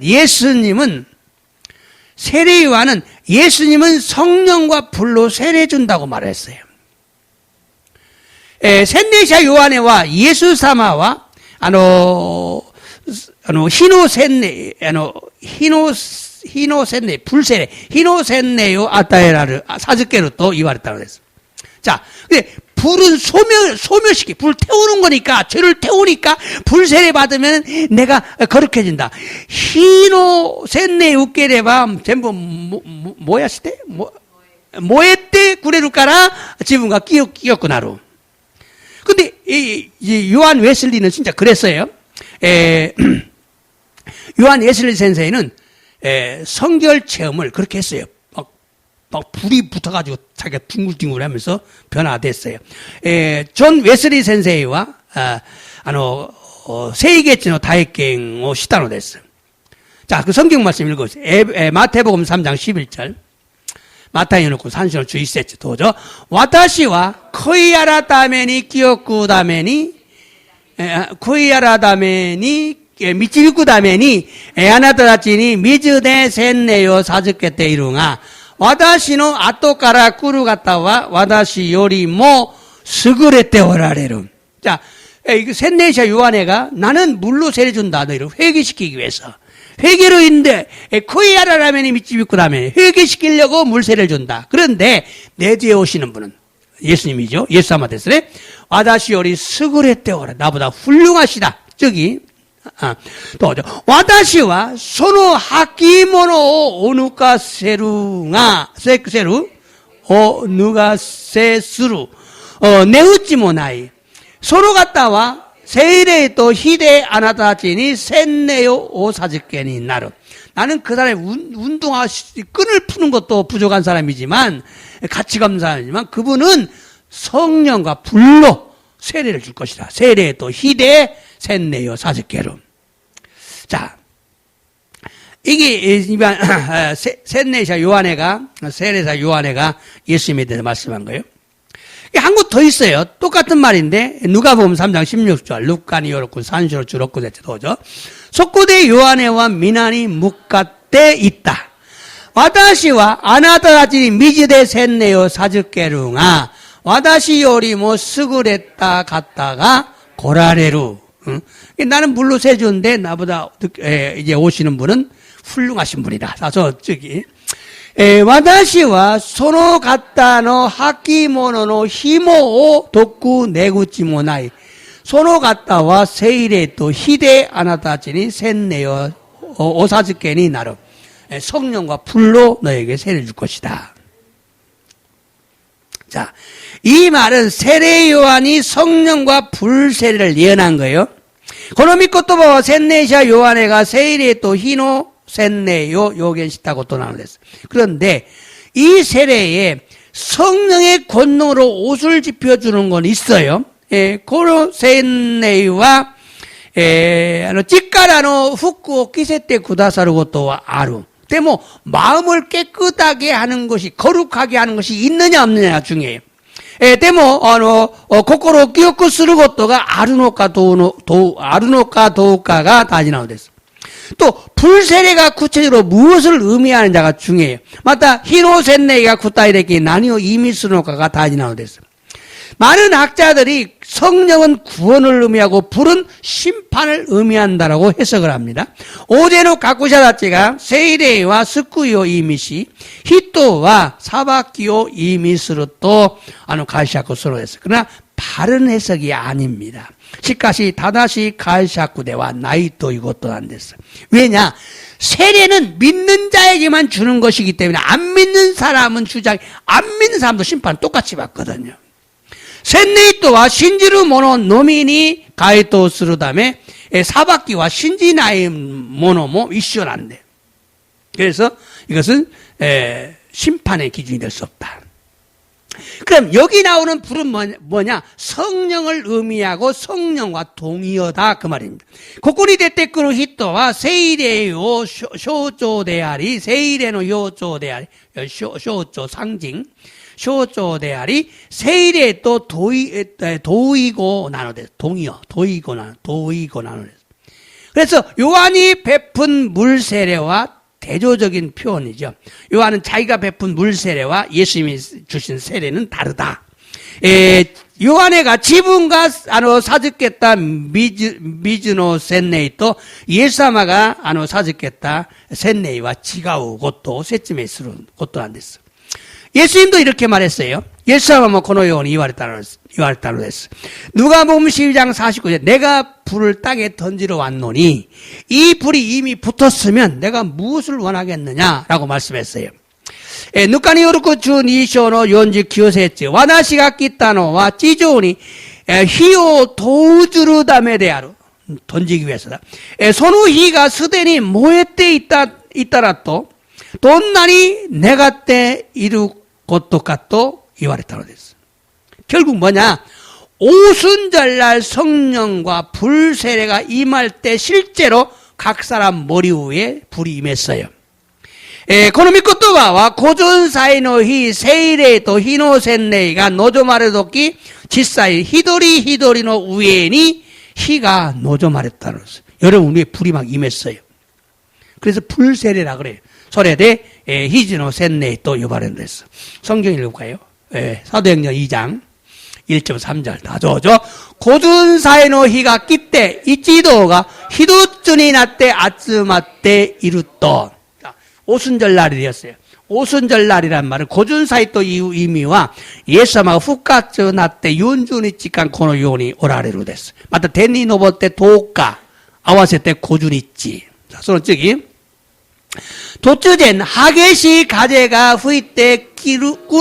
세례요한은 예수님은 성령과 불로 세례 준다고 말했어요. 셋네샤 요한에와 예수 사마와 히노센네 불세례 히노센네요 아타에라를 사즈케로 또 이와랬다고 했어요. 자, 근데 불은 소멸시키, 불 태우는 거니까, 죄를 태우니까, 불세례 받으면 내가 거룩해진다. 히노센네 우케레바, 전부, 뭐야시대? 뭐에때 구레루까라, 지분과 끼었구나로. 근데, 요한 웨슬리는 진짜 그랬어요. 요한 웨슬리 선생는, 성결 체험을 그렇게 했어요. 막 불이 붙어가지고 자기가 둥글둥글 하면서 변화됐어요. 존 웨슬리 선생과, 세이게치노 다이갱をしたのです. 자, 그 성경 말씀 읽어보세요. 마태복음 3장 11절. 마타이 놓고 3절 11節 도저. 私は悔い改めに清くために、悔い改めに導くために、あなたたちに水で洗礼を授けているが、私の後から来る方は私よりも優れておられる. 자, 셋네샤 요한애가 나는 물로 세례 준다. 너희를 회개시키기 위해서. 회개로 인데, 코이아라라면이 미치비꾸라면 회개시키려고 물세례를 준다. 그런데 내 뒤에 오시는 분은 예수님이죠. 예수様ですね. 와다시 요리優れて 오라. 나보다 훌륭하시다. 저기, 또, 私はその履物をおぬかせるが、おぬがせする、値打ちもない。その方は、聖霊と火であなたたちに洗礼をお授けになる. 나는 그 사람의 운동화 끈을 푸는 것도 부족한 사람이지만, 가치가 없는 사람이지만, 그분은 성령과 불로 세례를 줄 것이다. 세례 또 희대 셋네요 사직계로. 자, 이게 셋네샤 요한애가 세례사 요한애가 예수님에 대해서 말씀한 거예요. 한 곳 더 있어요. 똑같은 말인데 누가복음 3장 16절 루카니 요렇고 산시로 주럭고 대체도죠. 속고대 요한애와 미나니 묵가때 있다. 와다시와 아나타다지 미지데 셋네요 사직계루가 와다시 요리 뭐 스그랬다 갔다가 고라레루. 나는 물로 세주인데 나보다 이제 오시는 분은 훌륭하신 분이다. 그래서 저기 와다시와 소노 갖다노 하키모노노 히모오 도쿠 네구치모나이 소노 갖다와 세일에 또 히데 아나타치니 셋네요 오사즈케니 나름 성령과 불로 너에게 세례를 줄 것이다. 자, 이 말은 세례 요한이 성령과 불 세례를 예언한 거예요. 고노미코토바와 셋네샤 요한애가 세례 또 히노 셋네요 요겐시타고 또 나오는데서. 그런데 이 세례에 성령의 권능으로 옷을 집혀주는 건 있어요. 고로 셋네와 찌까라노 후쿠오 키세테 구다사르 것도 아루. 근데 마음을 깨끗하게 하는 것이, 거룩하게 하는 것이 있느냐 없느냐 중요해요. でも、心を清くすることがあるのかどうかが大事なのです。또 불세례가 구체적으로 무엇을 의미하는지가 중요해요. 마다 희노센내가 구타이레기 나니오 의미스노가가 다지나오 됐어. 많은 학자들이 성령은 구원을 의미하고 불은 심판을 의미한다라고 해석을 합니다. 오제노 가쿠샤다치가 세이레이와 스쿠이오 이미시 히토와 사바키오 이미스로 또 가시하고 서로 했어요. 그러나 바른 해석이 아닙니다. 시카시 다다시 가시하쿠대와 나이토 이것도 안 됐어. 왜냐? 세례는 믿는 자에게만 주는 것이기 때문에 안 믿는 사람은 안 믿는 사람도 심판 똑같이 받거든요. 센네이토와 신지루 모노 노미니 가이토する 다음에 사바키와 신지나이 모노모 이슈난데. 그래서 이것은 심판의 기준이 될 수 없다. 그럼 여기 나오는 불은 뭐냐? 성령을 의미하고 성령과 동의어다 그 말입니다. 고코니 데테쿠르 히토와 세이레요 쇼조데아리 세이레노 요조데아리 쇼조 상징 쇼조데아리 세이레 또 도이고 나노데 동의어 도이고 나노데. 그래서 요한이 베푼 물 세례와 대조적인 표현이죠. 요한은 자기가 베푼 물 세례와 예수님이 주신 세례는 다르다. 요한애가 지분가 사짓겠다 미즈노 센네이と 예수様が사짓겠다 센네이와 지가우 것도 세쯤에する 것도 안 됐어. 예수님도 이렇게 말했어요. 예수님은 このように言われたのです. 누가복음 12장 49절 내가 불을 땅에 던지러 왔노니 이 불이 이미 붙었으면 내가 무엇을 원하겠느냐라고 말씀했어요. ぬかによる12章の49節私が来たのは地上に火を投じるためである 던지기 위해서다. その火がすでに燃えていたらとどんなに願っていることかと言われたのです. 결국 뭐냐? 오순절날 성령과 불세례가 임할 때 실제로 각 사람 머리 위에 불이 임했어요. この御言葉は古巡祭の日、聖霊と日の洗礼が望まれるとき、実際一人一人の上に火が望まれたのです. 여러분 위에 불이 막 임했어요. 그래서 불세례라 그래요. 소래대 히지노 센네이 또呼ばれるんです. 성경 읽어볼까요? 사도행전 2장 1.3절 다져줘. 고준사이노 히가 끼때 이치도가 히도쯤이 났대 아츠마때 이루떠. 오순절 날이 되었어요. 오순절 날이란 말은 고준사이 또 의미와 예수様が 復活なって40日間このようにおられるです.また天に昇って10日合わせて50日.その次 突然激しい風が吹いてく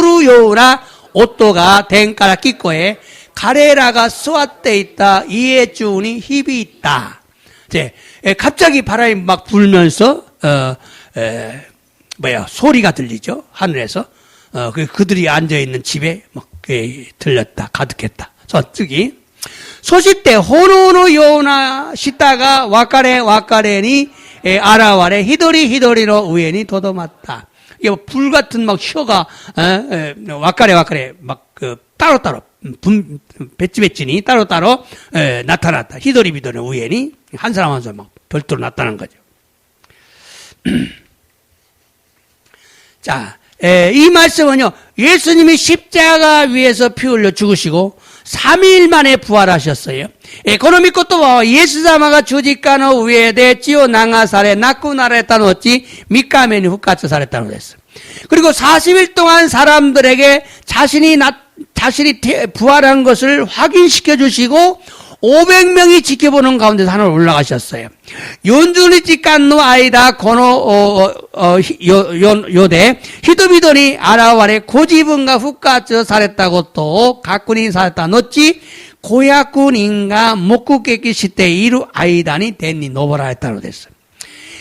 るような音が天から聞こえ彼らが座っていた家中に響いた. 갑자기 바람이 막 불면서 소리가 들리죠. 하늘에서 그들이 앉아 있는 집에 막 들렸다. 가득했다. 저쪽이 소싯대 호노의ような舌が分かれに現れ一人一人の上にとどまった. 이게 불 같은 막 혀가分かれ막 따로따로 배치배치니 따로따로 나타났다. 히도리비도의 위에니 한 사람 한 사람 막 별도로 나타난 거죠. 자, 이 말씀은요, 예수님이 십자가 위에서 피 흘려 죽으시고 3일 만에 부활하셨어요. この御言葉はイエス様が十字架の上で血を流され亡くなられた後3日目に復活されたのです. 그리고 40일 동안 사람들에게 자신이 부활한 것을 확인시켜 주시고 500명이 지켜보는 가운데서 하늘 올라가셨어요. 40日間の間この世で人々に現れご自分が復活されたことを確認された後500人が目撃している間に天に昇られたのです.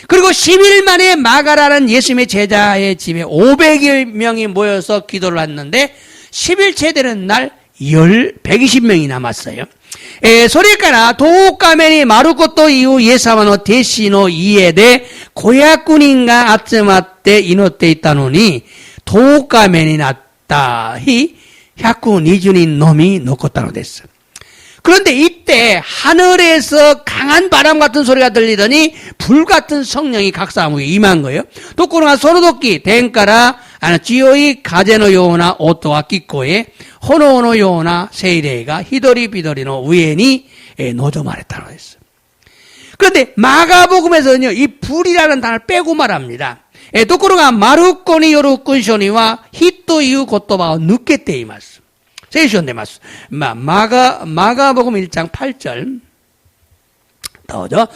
그리고 10일 만에 마가라는 예수님의 제자의 집에 500여 명이 모여서 기도를 했는데 10일째 되는 날 120명이 남았어요. それから10日目に丸子というイエス様の弟子の家で500人が集まって祈っていたのに10日目になった日 샤쿠 니주닌 놈이 놓고따로 됐어. 그런데 이때 하늘에서 강한 바람 같은 소리가 들리더니 불 같은 성령이 각 사람에게 임한 거예요. 도코로가 소노도끼 덴카라 지오이 가제노 요나 오토와 끼꼬에 호노오노 요나 세이레가 히도리 비도리노 우에니 노조말했다고 했어요. 그런데 마가복음에서는요, 이 불이라는 단어를 빼고 말합니다. 도코로가 마루코니 요루꾼쇼니와 히토 이유 고토바와 늦게때 이 말씀. 세이션데 말씀. 마가복음 1장 8절. 더죠.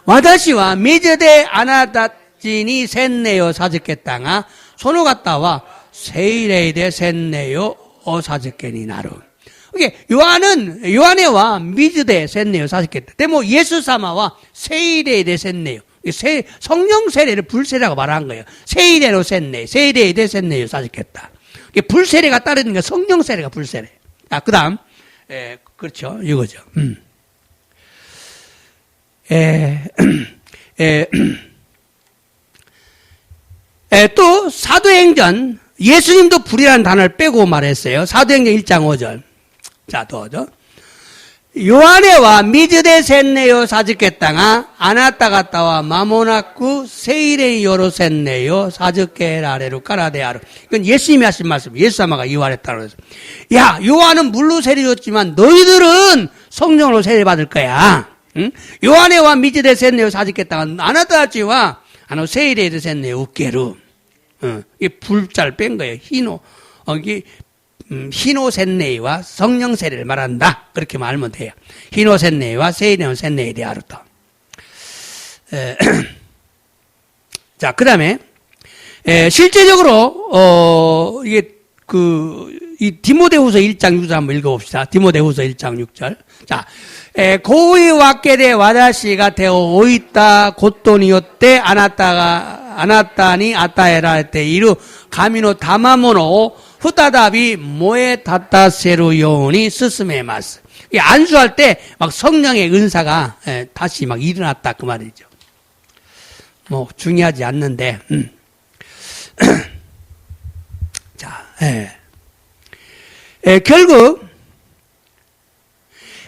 와다시와 미즈데 아나다치니 센네요 사즈케땅아 소노가타와 세이레이데 센네요 어사즈케니 나루. 이게 요한에와 미즈데 센네요 사즈케땅. 데모 예수사마와 세이레이데 센네요. 성령 세례를 불세례라고 말한 거예요. 세이레로 센네, 세이레이데 센네요 사즈케땅. 불세례가 따르는 게 성령 세례가 불세례. 그 다음, 그렇죠. 이거죠. 또, 사도행전, 예수님도 불이라는 단어를 빼고 말했어요. 사도행전 1장 5절. 자, 또죠. 요한에와 미즈데 센네요 사즈케땅아 아나타가타와 마모나쿠 세이레 요로 센네요 사즈케라레루 까라데아르. 이건 예수님이 하신 말씀. 예수사마가 요한했다고 해서. 야, 요한은 물로 세례 줬지만 너희들은 성령으로 세례 받을 거야. 응? 요한에와 미즈데 센네요 사즈케땅아 아나타가치와 세이레 센네요 우케루. 이 불자를 뺀 거예요. 이게 히노센네이와 성령 세례를 말한다. 그렇게 말하면 돼요. 히노센네이와 세이레온 센네이에 대하루다. 자, 그 다음에, 실제적으로, 이 디모데후서 1장 6절 한번 읽어봅시다. 디모데후서 1장 6절. 자, 고이 와케데 와다시가 되어 오이타 고토니요때 아나타니 아타에라 때 이루 가미노 다마모노 후다답이 모에 다타세루 요온이 스스메마스. 안수할 때 막 성령의 은사가 다시 막 일어났다 그 말이죠. 뭐 중요하지 않는데. 자, 결국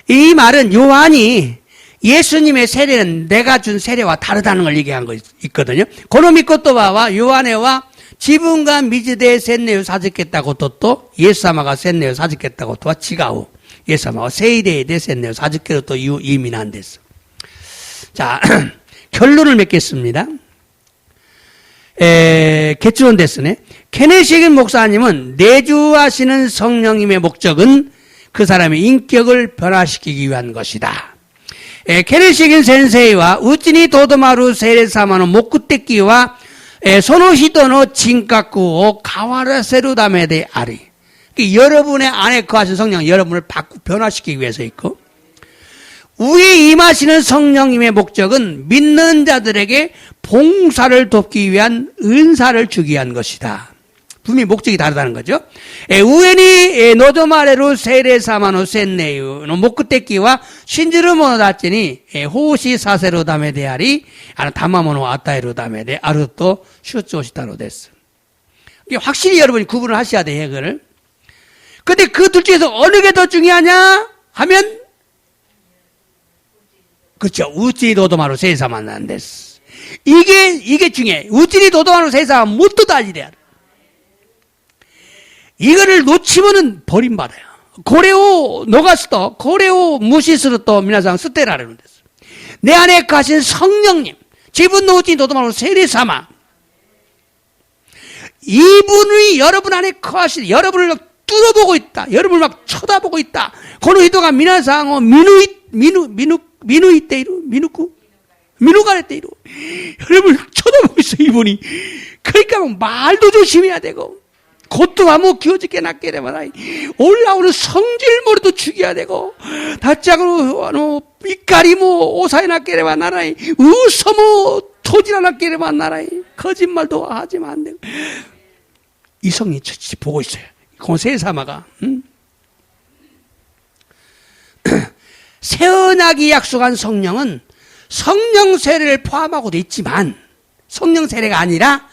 이 말은 요한이 예수님의 세례는 내가 준 세례와 다르다는 걸 얘기한 거 있거든요. 고노미코토바와 요한에와 지분과 미즈데에 센네요 사즈겠다고 또 예수사마가 센네요 사즈겠다고 또와 지가우 예수사마가 세이레에 센네요 사즈케로 또 이민한 데서. 자, 결론을 맺겠습니다. 개추론 데스네. 케네시긴 목사님은 내주하시는 성령님의 목적은 그 사람의 인격을 변화시키기 위한 것이다. 케네시긴 센세이와 우찌니 도도마루 세레사마노 모쿠테키와 소노히도노 진카쿠오 가와라세루다메데 아리. 여러분의 안에 거하신 성령, 여러분을 변화시키기 위해서 있고, 위에 임하시는 성령님의 목적은 믿는 자들에게 봉사를 돕기 위한 은사를 주기 위한 것이다. 분명히 목적이 다르다는 거죠. 우에니 노조마레루 세레사마노 센네유 모쿠테키와 신지르모노 다치니 호시 사세로 다메데 아리 다마모노 아타에로 다메데 아르토 슈츠오시타로 됐어. 확실히 여러분이 구분을 하셔야 돼요, 이거를. 근데 그 둘 중에서 어느 게 더 중요하냐 하면 그렇죠. 우찌 도도마로 세사만 안 됐어. 이게 중요해. 우찌 도도마로 세사만 못도 다지래야. 이거를 놓치면은 버림받아요. 고레오 노가스도 고레오 무시스르도 미나상 스테라라는 데서 내 안에 가신 성령님 지분 노우찌 도도마로 세례사마 이분이 여러분 안에 거하실 여러분을 뚫어보고 있다. 여러분을 막 쳐다보고 있다. 고노히도가 미나상어 미누이테이루 미누쿠 미누가레테이루 여러분을 쳐다보고 있어 이분이. 그러니까 말도 조심해야 되고 고통하면 기어지게 낫게 되면 올라오는 성질머리도 죽여야 되고 다짝으로 이까리모 오사에 낫게 되면 나라이 우서모 토지나 낫게 되면 나라이 거짓말도 하지만 안 되고 이성이 보고 있어요. 고세사마가 세언하기 약속한 성령은 성령 세례를 포함하고도 있지만 성령 세례가 아니라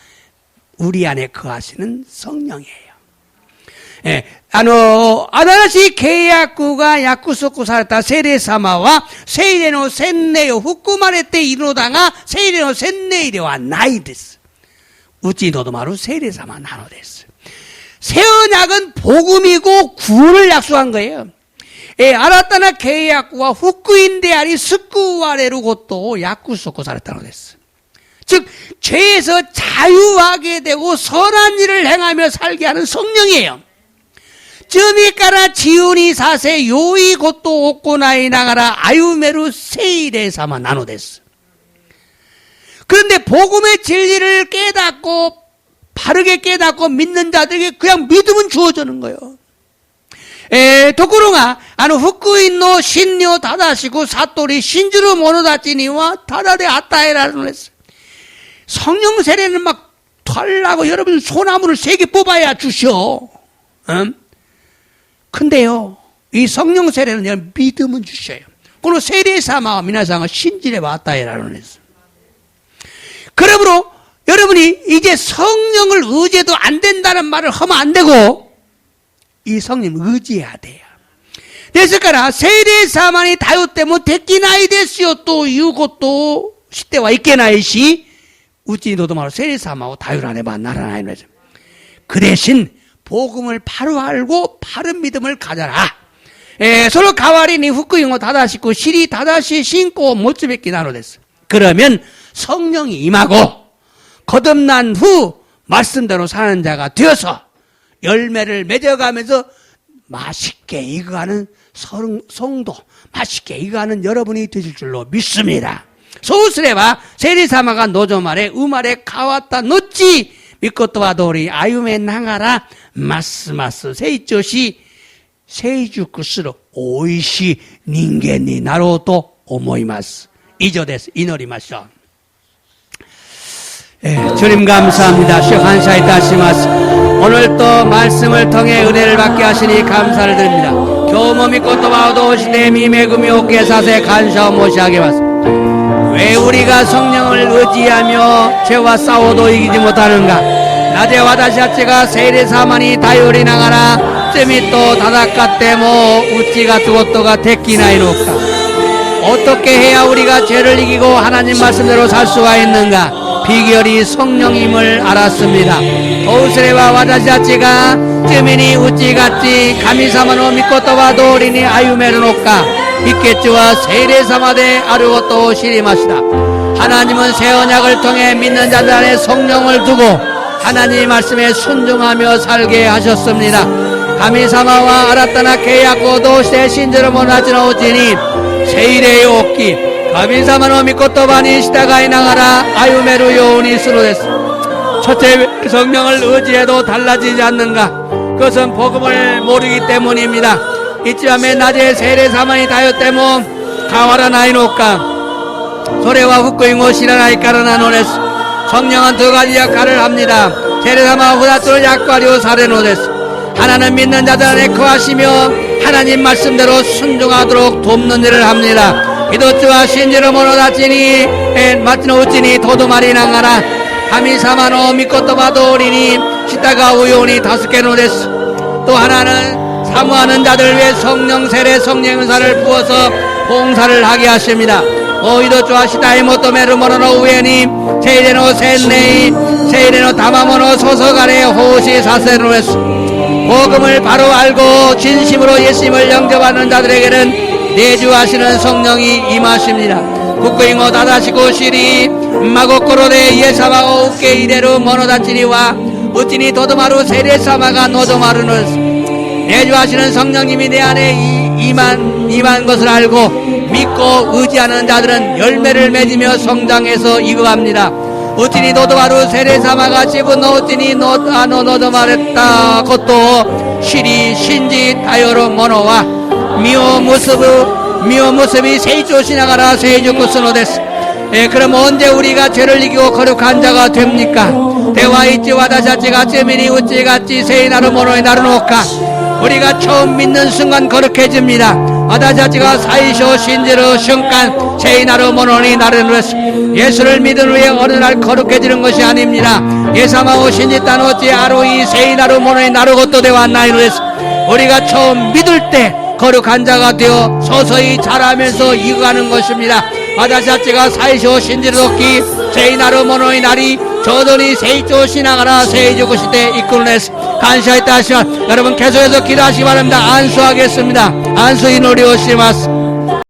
우리 안에 거하시는 성령이에요. 新しい契約が約束された聖霊様は、聖霊の洗礼を含まれているのだが、聖霊の洗礼ではないです。うちにとどまる聖霊様なのです。새 언약은 복음이고 구원을 약속한 거예요. 新たな契約は福音であり救われることを約束されたのです。즉 죄에서 자유하게 되고 선한 일을 행하며 살게 하는 성령이에요. 罪から自由にさせ良いことを行いながら歩める聖霊様なのです。 그런데 복음의 진리를 깨닫고 바르게 깨닫고 믿는 자들에게 그냥 믿음은 주어지는 거예요. ところが福音の真理を正しく悟り信じる者たちにはただで与えられるのです。 성령 세례는 막 달라고 여러분 소나무를 3개 뽑아야 주셔. 근데요, 이 성령 세례는 그냥 믿음은 주셔요. 그리고 세례 사마와 미나상은 신진에 왔다이라는 거예요. 그러므로 여러분이 이제 성령을 의지해도 안 된다는 말을 하면 안 되고 이 성령 의지해야 돼요. ですから聖霊様に頼ってもできないですよということをしてはいけないし、うちにとどまる聖霊様を頼らねばならないのです。 그 대신 복음을 바로 알고 바른 믿음을 가져라. 서로 가와리니 후쿠잉어 다다시고 시리 다다시 신고 모츠베키 나노데스. 그러면 성령이 임하고 거듭난 후 말씀대로 사는 자가 되어서 열매를 맺어가면서 맛있게 익어가는 성도, 맛있게 익어가는 여러분이 되실 줄로 믿습니다. そうすれば聖霊様が望まれ生まれ変わった後、御言葉通り歩めながらますます成長し成熟するおいしい人間になろうと思います。以上です。祈りましょう。 주님 감사합니다. 시간사이다시마스. 오늘도 말씀을 통해 은혜를 받게 하시니 감사를 드립니다. 교모 믿고또바오도 오시네 미매금이 오게 사세 간샤오 모시하게 왔습니다. 왜 우리가 성령을 의지하며 죄와 싸워도 이기지 못하는가? 낮에 와다시아치가 세례사만이 다요리 나가라 쯤이 또 다다카테모 우찌가 두고또가 데끼나이노까? 어떻게 해야 우리가 죄를 이기고 하나님 말씀대로 살 수가 있는가? 비결이 성령임을 알았습니다. 도우스레와 와다시아치가 쯤이니 우찌같이 가미사마노 믿고또와 도리니 아유메르노까? 빅게츠와 세례사마데 아르고또 시리마시다. 하나님은 새 언약을 통해 믿는 자들 안에 성령을 두고 하나님 말씀에 순종하며 살게 하셨습니다. 가미사마와 아라타나 계약고도 세신저로 모나지노 우찌니 세일의 오기 가미사마노 미코토바니 시다가이 나가라 아유메루 요운이 스로데스. 첫째 성령을 의지해도 달라지지 않는가? 그것은 복음을 모르기 때문입니다. 이쯤에 낮에 세례사만이 다였대모 가와라 나이노까 소래와 후쿠잉오 시라나이까라나 노레스. 성령은 2가지 역할을 합니다. 세례사마와 후다투를 약과리오 사레노데스. 하나는 믿는 자들 안에 거하시며 하나님 말씀대로 순종하도록 돕는 일을 합니다. 기도주와 신지로 모노다치니 마치노 우치니 도도마리 나가라 하미사마노 미코토바도 오리니 시타가 우요니 5개노데스. 또 하나는 사모하는 자들 위해 성령 세례 성령 은사를 부어서 봉사를 하게 하십니다. 오이도주와 시다이 모토메르 모노노 우에니 세이레노 센네이 세이레노 다마모노 소서가레 호시 사세노에스. 복음을 바로 알고 진심으로 예수님을 영접하는 자들에게는 내주하시는 성령이 임하십니다. 국고잉어 다다시고 시리 마고코로데 예사마오 우케 이레루 모노다치리와 우찌니 도도마루 세례사마가 노도마루노스. 내주하시는 성령님이 내 안에 임한 것을 알고 믿고 의지하는 자들은 열매를 맺으며 성장해서 익어갑니다. 우찌니 노도마루 세례사마가 집어넣어 우찌니 노도마랬다 것도 시리 신지 다요로 모노와 미오 모습이 세이조 시나가라 세이조쿠 스노데스. 그럼 언제 우리가 죄를 이기고 거룩한 자가 됩니까? 대화이치 와다샤치가 쯔미니 우찌같이 세이나루 모노에 나르노까? 우리가 처음 믿는 순간 거룩해집니다. 아다자치가 사이쇼 신지로 성간 세이나로 모노니 나르는 예수를 믿은 후에 어느 날 거룩해지는 것이 아닙니다. 예사마오 신지탄 어찌 아로이 세이나로 모노니 나르고또 되왔나이노에서 우리가 처음 믿을 때 거룩한 자가 되어 서서히 자라면서 익어가는 것입니다. 아다자치가 사이쇼 신지로기 세이나로 모노니 나리 저더니 세이조 시나가라 세이조 시대 이끌어내서 간사했다 하시면 여러분 계속해서 기도하시기 바랍니다. 안수하겠습니다. 안수 이노리 오시마스.